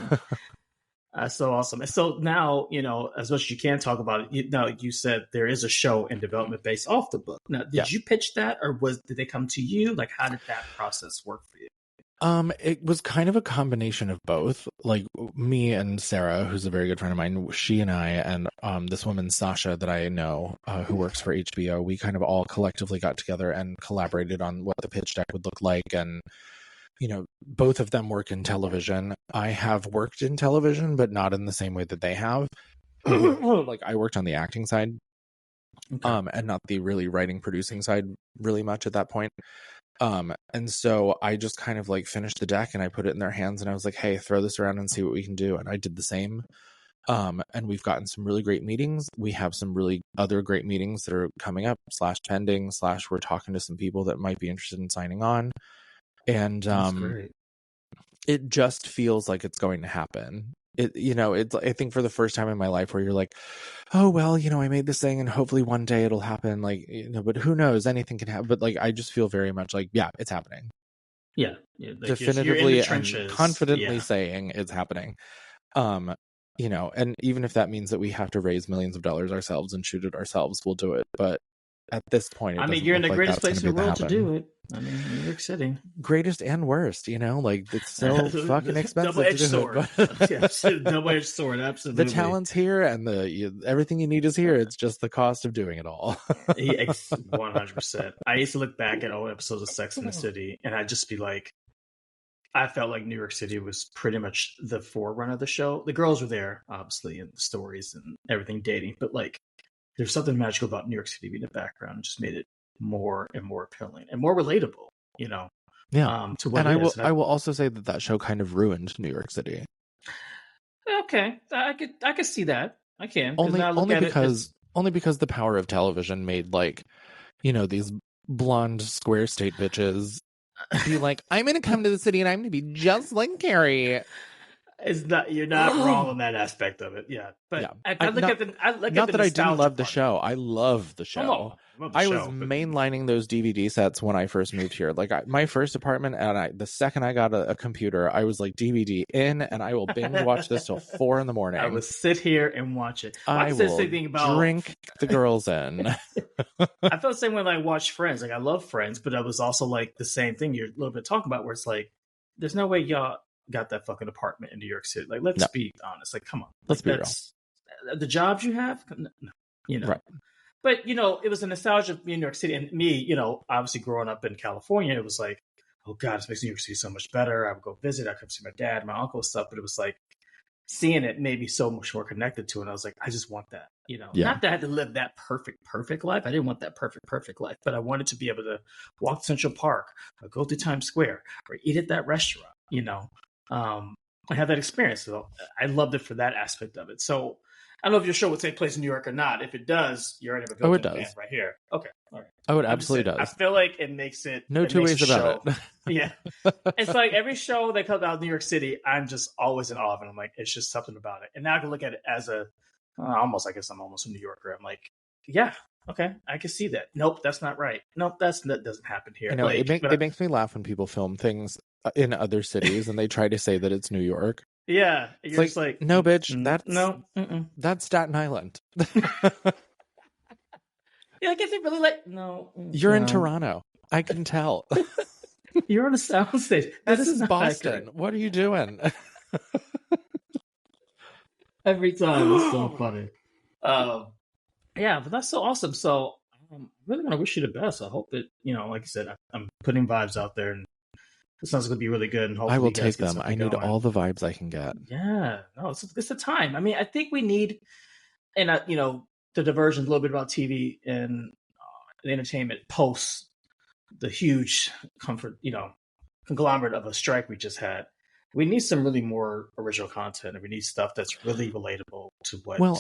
So awesome. So now, as much as you can talk about it, now you said there is a show in development based off the book. Now, did you pitch that, or did they come to you? Like, how did that process work for you? It was kind of a combination of both. Like me and Sarah, who's a very good friend of mine, she and I, and this woman, Sasha, that I know, who works for HBO, we kind of all collectively got together and collaborated on what the pitch deck would look like. And both of them work in television. I have worked in television, but not in the same way that they have. Like I worked on the acting side, and not the really writing, producing side really much at that point. And so I just kind of like finished the deck and I put it in their hands, and I was like, hey, throw this around and see what we can do. And I did the same. And we've gotten some really great meetings. We have some really other great meetings that are coming up / pending / we're talking to some people that might be interested in signing on. And it just feels like it's going to happen. It's I think for the first time in my life where you're like, oh well, I made this thing and hopefully one day it'll happen. Like, but who knows? Anything can happen. But like, I just feel very much like, yeah, it's happening. Yeah, like definitively and confidently saying it's happening. And even if that means that we have to raise millions of dollars ourselves and shoot it ourselves, we'll do it. But at this point, you're in the greatest place in the world to do it. New York City, greatest and worst. Like it's so fucking expensive. Double-edged sword. Double-edged sword. Absolutely. The talent's here, and everything you need is here. It's just the cost of doing it all. 100%. I used to look back at old episodes of Sex and the City, and I'd just be like, I felt like New York City was pretty much the forerunner of the show. The girls were there, obviously, and the stories and everything dating, but like, there's something magical about New York City being in the background. It just made it more and more appealing and more relatable, Yeah. To what it is. I will also say that show kind of ruined New York City. Okay, I could see that. I can only because the power of television made these blonde square state bitches be like, I'm going to come to the city and I'm going to be just like Carrie. You're not wrong on that aspect of it. Yeah. But I look at the not that I didn't love the show. I love the show. love the I show. was mainlining those DVD sets when I first moved here. Like my first apartment, and the second I got a computer, I was like, DVD in, and I will binge watch this till 4 a.m. I would sit here and watch it. Well, I I said the will same thing about drink the girls in. I felt the same when I watched Friends. Like I love Friends, but I was also like the same thing you're a little bit talking about, where it's like, there's no way y'all got that fucking apartment in New York City. Like, let's be honest. Like, come on. Let's be real. The jobs you have, you know. Right. But it was a nostalgia of New York City, and me, obviously growing up in California, it was like, oh god, this makes New York City so much better. I would go visit. I could see my dad, my uncle, stuff. But it was like seeing it made me so much more connected to it. I was like, I just want that. Not that I had to live that perfect life. I didn't want that perfect life, but I wanted to be able to walk to Central Park or go to Times Square or eat at that restaurant. I have that experience. So I loved it for that aspect of it. So I don't know if your show would take place in New York or not. If it does, you already have a built-in fan right here. Okay, all right. Oh, it absolutely does. I feel like it makes it no two ways about it. Yeah, it's like every show that comes out of New York City, I'm just always in awe of it. I'm like, it's just something about it. And now I can look at it as I guess I'm almost a New Yorker. I'm like, yeah, okay, I can see that. Nope, that's not right. Nope, that doesn't happen here. It makes me laugh when people film things in other cities and they try to say that it's New York. Yeah, you're just like, no, bitch, that's Staten Island. Yeah, I guess it really no. You're in Toronto. I can tell. You're on a soundstage. This is Boston. Accurate. What are you doing? Every time, it's so funny. Yeah, but that's so awesome. So I'm really gonna wish you the best. I hope that like I said, I'm putting vibes out there, and it sounds going to be really good. And hopefully I will take them. I need all the vibes I can get. Yeah, no, it's a time. I mean, I think we need, and the diversion a little bit about TV and the entertainment post the huge conglomerate of a strike we just had. We need some really more original content, and we need stuff that's really relatable to what. Well,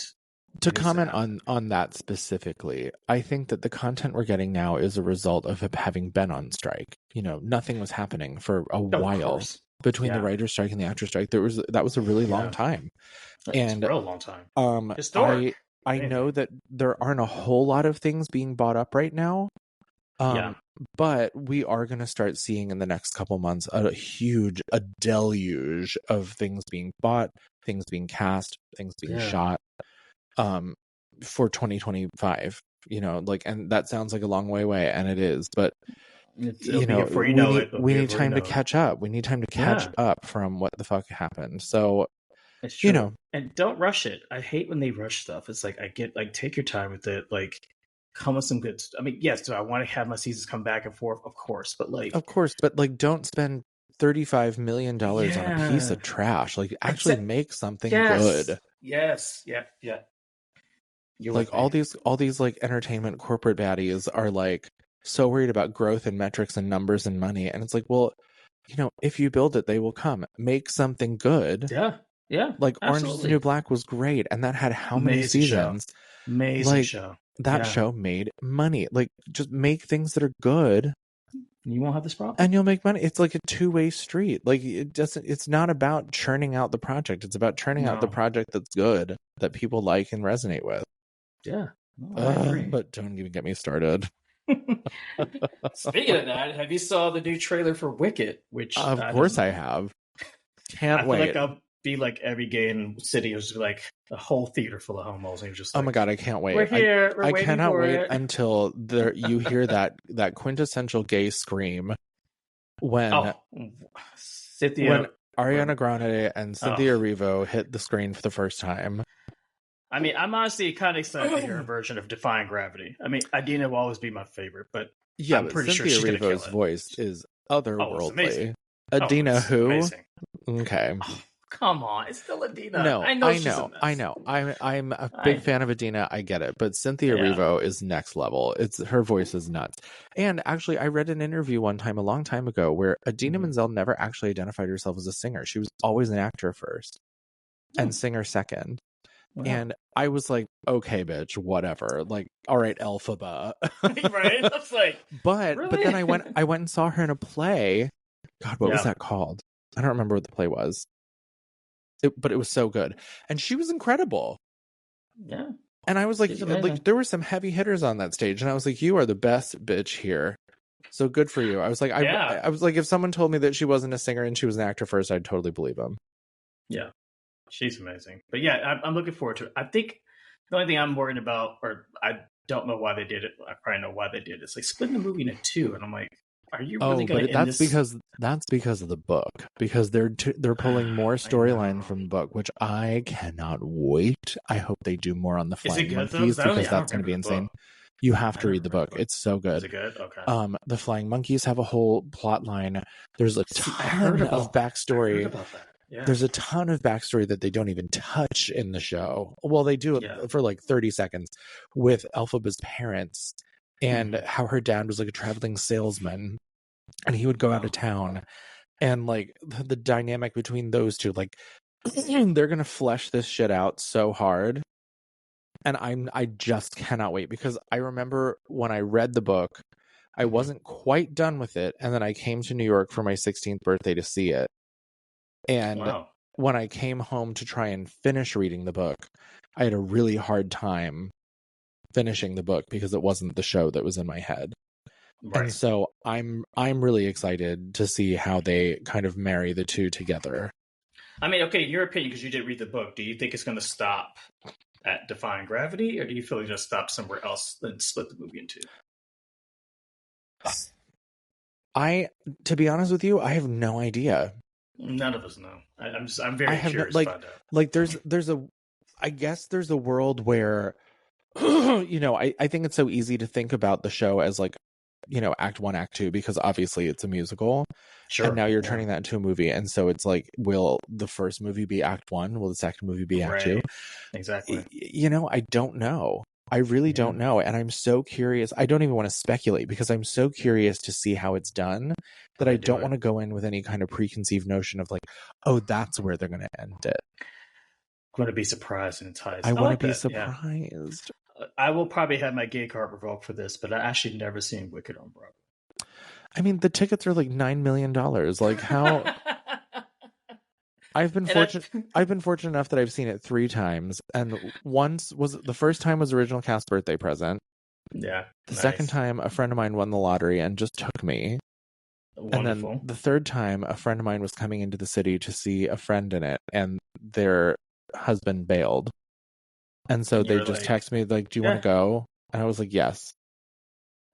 to comment on that specifically, I think that the content we're getting now is a result of having been on strike. Nothing was happening for a while between the writer's strike and the actor's strike. That was a really long time. And a real long time. Historic. I know that there aren't a whole lot of things being bought up right now. But we are going to start seeing in the next couple months a deluge of things being bought, things being cast, things being shot for 2025. And that sounds like a long way away, and it is, but we need time to catch up. We need time to catch up from what the fuck happened. So it's true. And don't rush it. I hate when they rush stuff. It's like, take your time with it. Like, come with some good. I mean, yes, do I want to have my seasons come back and forth? Of course, but don't spend $35 million on a piece of trash. Like, actually make something good. Yes, yeah. You're like all these like entertainment corporate baddies are like so worried about growth and metrics and numbers and money, and it's like, well, if you build it, they will come. Make something good. Yeah. Like Orange is the New Black was great, and that had how many seasons? Amazing show. That show made money. Like, just make things that are good. You won't have this problem. And you'll make money. It's like a two-way street. Like, it's not about churning out the project. It's about churning out the project that's good, that people like and resonate with. Yeah. No, I agree. But don't even get me started. Speaking of that, have you saw the new trailer for Wicked? Which of course I have. Can't wait. I feel like I'll be like every gay in the city. It was like a whole theater full of homos, and you're just like, oh my god, I can't wait. We're here. I cannot wait until you hear that quintessential gay scream when Ariana Grande and Cynthia Erivo hit the screen for the first time. I mean, I'm honestly kind of excited to hear a version of Defying Gravity. I mean, Idina will always be my favorite, but I'm pretty sure she's Cynthia Erivo's voice is otherworldly. Idina, who? Amazing. Okay. Oh, come on, it's still Idina. No, I know. I'm a big fan of Idina. I get it, but Cynthia Erivo is next level. Her voice is nuts. And actually, I read an interview one time a long time ago where Idina Menzel never actually identified herself as a singer. She was always an actor first and singer second. Wow. And I was like, okay, bitch, whatever. Like, all right, Elphaba. Right? That's like, but really? Then I went and saw her in a play. God, what was that called? I don't remember what the play was. But it was so good, and she was incredible. Yeah, And I was like, She's amazing. there were some heavy hitters on that stage, and I was like, you are the best bitch here. So good for you. I was like, Yeah. I was like, if someone told me that she wasn't a singer and she was an actor first, I'd totally believe them. Yeah. She's amazing. But yeah, I'm looking forward to it. I think the only thing I'm worried about, or I don't know why they did it. I probably know why they did it. It's like splitting the movie into two, and I'm like, are you really Oh, going to but end that's this? because of the book, because they're pulling more I know. storyline from the book, which I cannot wait. I hope they do more on the Is it Flying good though? Because Monkeys, because I don't that's going to remember be the insane. book. You have I to read never the read book. the book. It's so Is good. it good? Okay. The Flying Monkeys have a whole plot line. There's a See, I heard ton of backstory. about that. Yeah. There's a ton of backstory that they don't even touch in the show. Well, they do it Yeah. for like 30 seconds with Elphaba's parents and how her dad was like a traveling salesman and he would go out of town, and like the dynamic between those two, like they're going to flesh this shit out so hard. And I just cannot wait, because I remember when I read the book, I wasn't quite done with it, and then I came to New York for my 16th birthday to see it. And Wow. when I came home to try and finish reading the book, I had a really hard time finishing the book because it wasn't the show that was in my head. Right. And so I'm really excited to see how they kind of marry the two together. I mean, okay, in your opinion, because you did read the book, do you think it's going to stop at Defying Gravity, or do you feel it's going to stop somewhere else and split the movie in two? To be honest with you, I have no idea. None of us know. I'm very curious to find out. Like I guess there's a world where, I think it's so easy to think about the show as like, act 1, act 2, because obviously it's a musical. Sure. And now you're turning that into a movie. And so it's like, will the first movie be act 1? Will the second movie be act 2? Exactly. I don't know. I really don't know. And I'm so curious. I don't even want to speculate, because I'm so curious to see how it's done, that I don't want to go in with any kind of preconceived notion of like, oh, that's where they're going to end it. I'm going to be surprised and enticed. I want to be surprised. Yeah. I will probably have my gay card revoked for this, but I actually never seen Wicked on Broadway. I mean, the tickets are like $9 million. Like, how? I've been fortunate enough that I've seen it 3 times, and the first time was original cast birthday present. Yeah. The second time, a friend of mine won the lottery and just took me. Wonderful. And then the third time, a friend of mine was coming into the city to see a friend in it, and their husband bailed. And so they just texted me like, "Do you want to go?" And I was like, "Yes."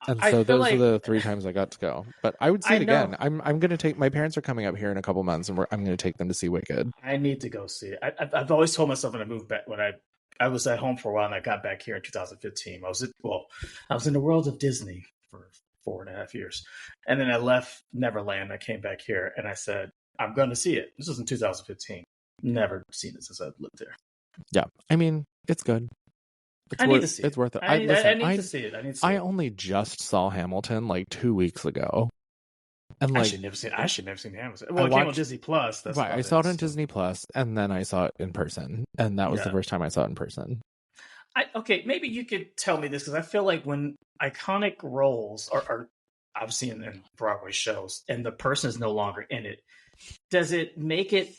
And so those are the 3 times I got to go. But I would see it again. I'm going to take, my parents are coming up here in a couple months, and I'm going to take them to see Wicked. I need to go see it. I've always told myself when I moved back, when I was at home for a while and I got back here in 2015. I was in the world of Disney for 4.5 years, and then I left Neverland. I came back here and I said, I'm going to see it. This was in 2015. Never seen it since I've lived there. Yeah, I mean, it's good. Need to see it. It's worth it. I need to see it. I only just saw Hamilton like 2 weeks ago. And I should never seen Hamilton. Well, it came on Disney Plus. That's right. I saw it on Disney Plus, and then I saw it in person, and that was the first time I saw it in person. Okay, maybe you could tell me this, because I feel like when iconic roles are obviously in Broadway shows, and the person is no longer in it, does it make it?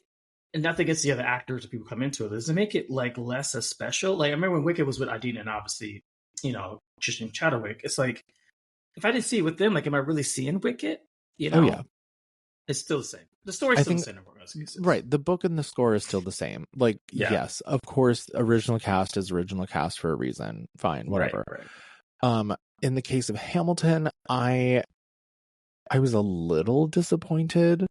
And nothing against the other actors or people come into it, does it make it like less a special? Like I remember when Wicked was with Idina and obviously, Tristan Chadwick. It's like, if I didn't see it with them, like, am I really seeing Wicked? Oh yeah, it's still the same. The story's still the same. Right, the book and the score is still the same. Like, yes, of course, original cast is original cast for a reason. Fine, whatever. Right. In the case of Hamilton, I was a little disappointed.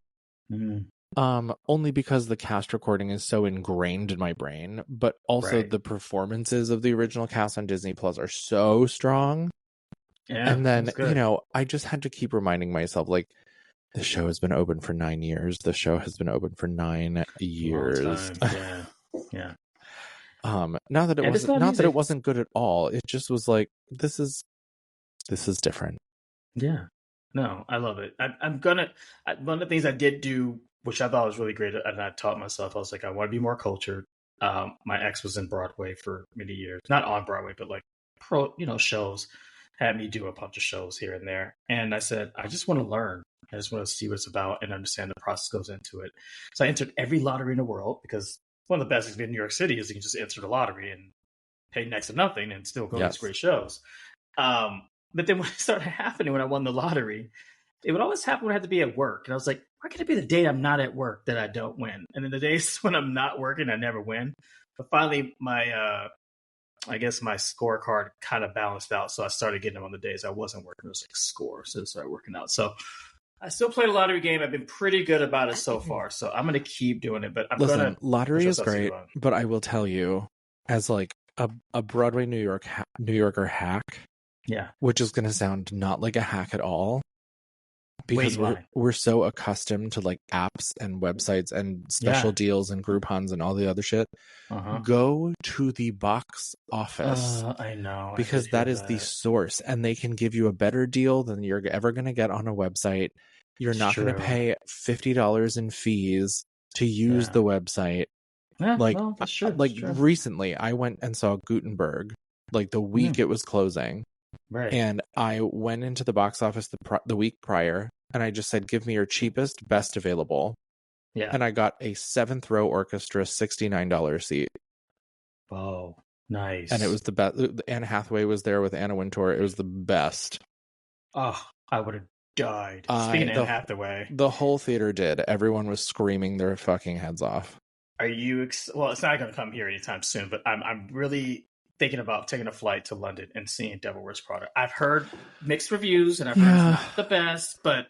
Only because the cast recording is so ingrained in my brain, but also the performances of the original cast on Disney Plus are so strong. Yeah, and then, I just had to keep reminding myself, like, the show has been open for 9 years. The show has been open for 9 years. Yeah. Not that it wasn't good at all. It just was like, this is different. Yeah. No, I love it. One of the things I did do, which I thought was really great, and I taught myself, I was like, I want to be more cultured. My ex was in Broadway for many years, not on Broadway, but like shows, had me do a bunch of shows here and there. And I said, I just want to learn. I just want to see what it's about and understand the process goes into it. So I entered every lottery in the world, because one of the best things in New York City is you can just enter the lottery and pay next to nothing and still go to these Yes. great shows. But then when it started happening, when I won the lottery, it would always happen when I had to be at work. And I was like, why can't it be the day I'm not at work that I don't win? And then the days when I'm not working, I never win. But finally, I guess my scorecard kind of balanced out. So I started getting them on the days I wasn't working. It was like score. So it started working out. So I still play the lottery game. I've been pretty good about it so far. So I'm going to keep doing it. But lottery is great. But I will tell you, as like a Broadway New Yorker hack, yeah, which is going to sound not like a hack at all, because we're so accustomed to like apps and websites and special deals and Groupons and all the other shit. Go to the box office. I know. Because that is the source, and they can give you a better deal than you're ever going to get on a website. You're not going to pay $50 in fees to use the website. Yeah, that's true. Recently, I went and saw Gutenberg like the week it was closing. Right. And I went into the box office the week prior, and I just said, give me your cheapest, best available. Yeah. And I got a 7th row orchestra $69 seat. Oh, nice. And it was the best. Anne Hathaway was there with Anna Wintour. It was the best. Oh, I would have died. Speaking of Anne Hathaway. The whole theater did. Everyone was screaming their fucking heads off. Are you... well, it's not going to come here anytime soon, but I'm really thinking about taking a flight to London and seeing Devil Wears Prada. I've heard mixed reviews, and I've heard it's not the best, but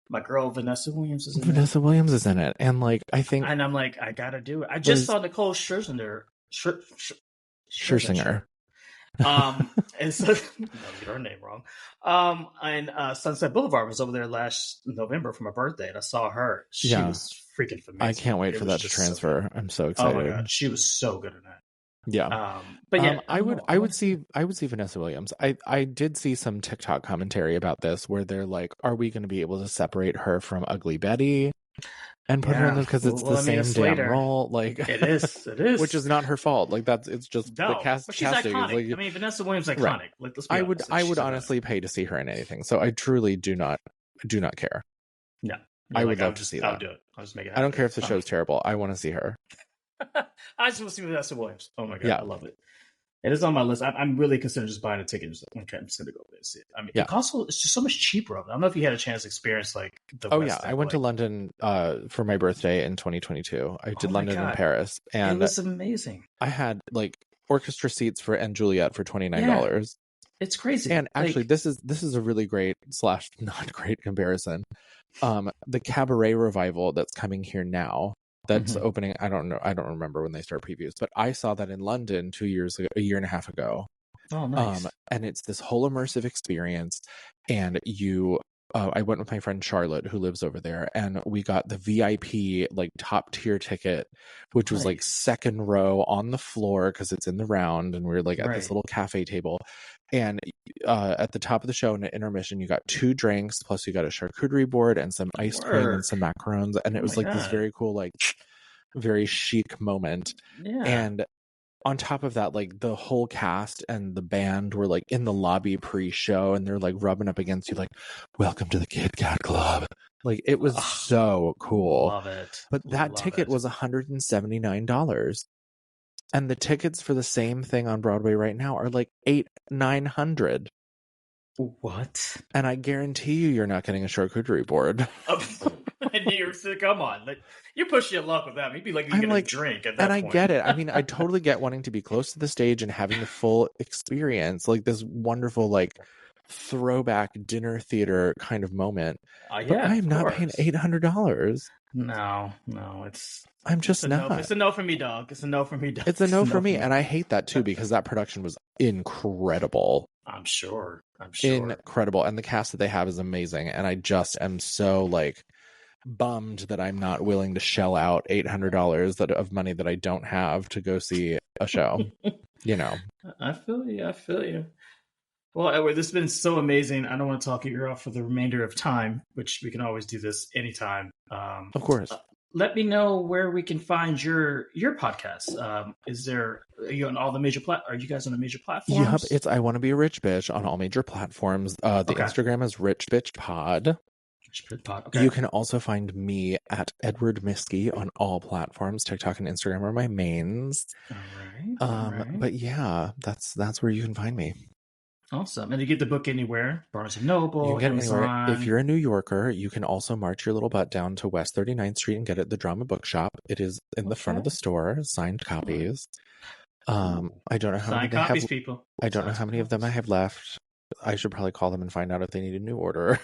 my girl Vanessa Williams is in it. Vanessa Williams is in it. And like, I think... And I'm like, I got to do it. I just saw Nicole Scherzinger. Scherzinger. And so, no, get her name wrong. And Sunset Boulevard was over there last November for my birthday, and I saw her. She was freaking amazing. I can't wait for that to transfer. I'm so excited. Oh my god, she was so good in that. Yeah. But yeah, I would see Vanessa Williams. I did see some TikTok commentary about this where they're like, are we going to be able to separate her from Ugly Betty and put her in this because it's the same damn role? Like it is, which is not her fault. Like it's just the casting. She's iconic. Like, I mean, Vanessa Williams is iconic. Right. Like, let's be honest. I would honestly pay to see her in anything. So I truly do not care. No, I would love to see that. I'll do it. I'll just make it happen. I don't care if the show's terrible. I want to see her. I just want to see Vanessa Williams. Oh my god, I love it. It is on my list. I'm really considering just buying a ticket. Just like, okay, I'm just gonna go there and see it. I mean, also it's just so much cheaper. I don't know if you had a chance to experience like the. I went to London for my birthday in 2022. I did London and Paris, and it was amazing. I had like orchestra seats for and Juliet for $29. It's crazy. And actually, this is a really great / not great comparison. The Cabaret revival that's coming here now. That's opening. I don't know. I don't remember when they start previews, but I saw that in London 2 years ago, a year and a half ago. Oh, nice. And it's this whole immersive experience. And I went with my friend Charlotte, who lives over there, and we got the VIP, like top tier ticket, which was like second row on the floor because it's in the round, and we're like at this little cafe table. And at the top of the show in an intermission, you got 2 drinks, plus you got a charcuterie board and some ice cream and some macarons. And it was this very cool, like very chic moment. Yeah. And on top of that, like the whole cast and the band were like in the lobby pre-show, and they're like rubbing up against you like, welcome to the Kit Kat Club. Like it was so cool. Love it. But that ticket was $179. And the tickets for the same thing on Broadway right now are like $800-900. What? And I guarantee you're not getting a charcuterie board. Come on, like, you push your luck with that. Maybe like you get a drink at that point. And I get it. I mean, I totally get wanting to be close to the stage and having the full experience, like this wonderful like throwback dinner theater kind of moment. But I am not paying $800. No, I'm just not. No. It's a no for me, dog. It's a no for me, dog. It's a no for me, and I hate that too because that production was incredible. I'm sure. Incredible, and the cast that they have is amazing. And I just am so like bummed that I'm not willing to shell out $800 of money that I don't have to go see a show. You know, I feel you. Well, Edward, this has been so amazing. I don't want to talk your ear off for the remainder of time, which we can always do this anytime. Of course. Let me know where we can find your podcast. Are you on all the major are you guys on the major platforms? Yep, it's I Want to Be a Rich Bitch on all major platforms. The Instagram is Rich Bitch Pod. Okay. You can also find me at Edward Miskey on all platforms. TikTok and Instagram are my mains. All right. But yeah, that's where you can find me. Awesome. And you get the book anywhere? Barnes & Noble, You can get Amazon. anywhere. If you're a New Yorker, you can also march your little butt down to West 39th Street and get it at the Drama Bookshop. It is in the front of the store, signed copies. I don't know how many copies, people. I don't know how many of them I have left. I should probably call them and find out if they need a new order.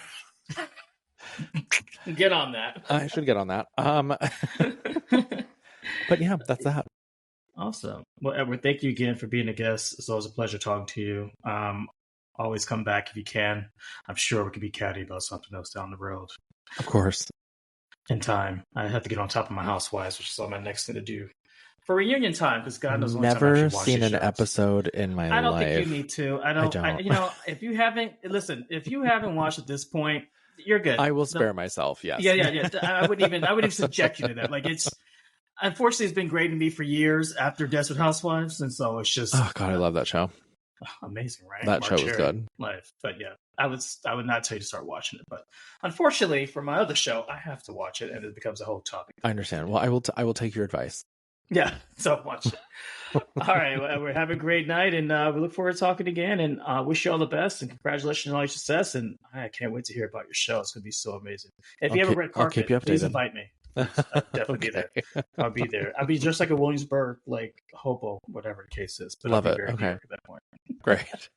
Get on that. I should get on that. But yeah, that's that. Awesome. Well, Edward, thank you again for being a guest. It's always a pleasure talking to you. Always come back if you can. I'm sure we could be catty about something else down the road. Of course. In time. I have to get on top of my housewives, which is all my next thing to do for reunion time, because God knows never seen an episode in my life. I don't think you need to. I don't. If you haven't watched at this point, you're good. I will spare myself. Yes. Yeah. I wouldn't even subject you to that. Like, unfortunately, it's been great to me for years after Desperate Housewives, and so it's just. Oh God, I love that show. Amazing, right? That show was good. Life, but yeah, I would not tell you to start watching it, but unfortunately, for my other show, I have to watch it, and it becomes a whole topic. I understand. Well, I will take your advice. Yeah, so watch it. All right, well, we have a great night, and we look forward to talking again. And wish you all the best, and congratulations on all your success. And I can't wait to hear about your show. It's going to be so amazing. If you have a red carpet, please invite me. I'll definitely be there. I'll be there. I'll be just like a Williamsburg, like hobo, whatever the case is. But Love I'll it. be very okay. At that point. Great.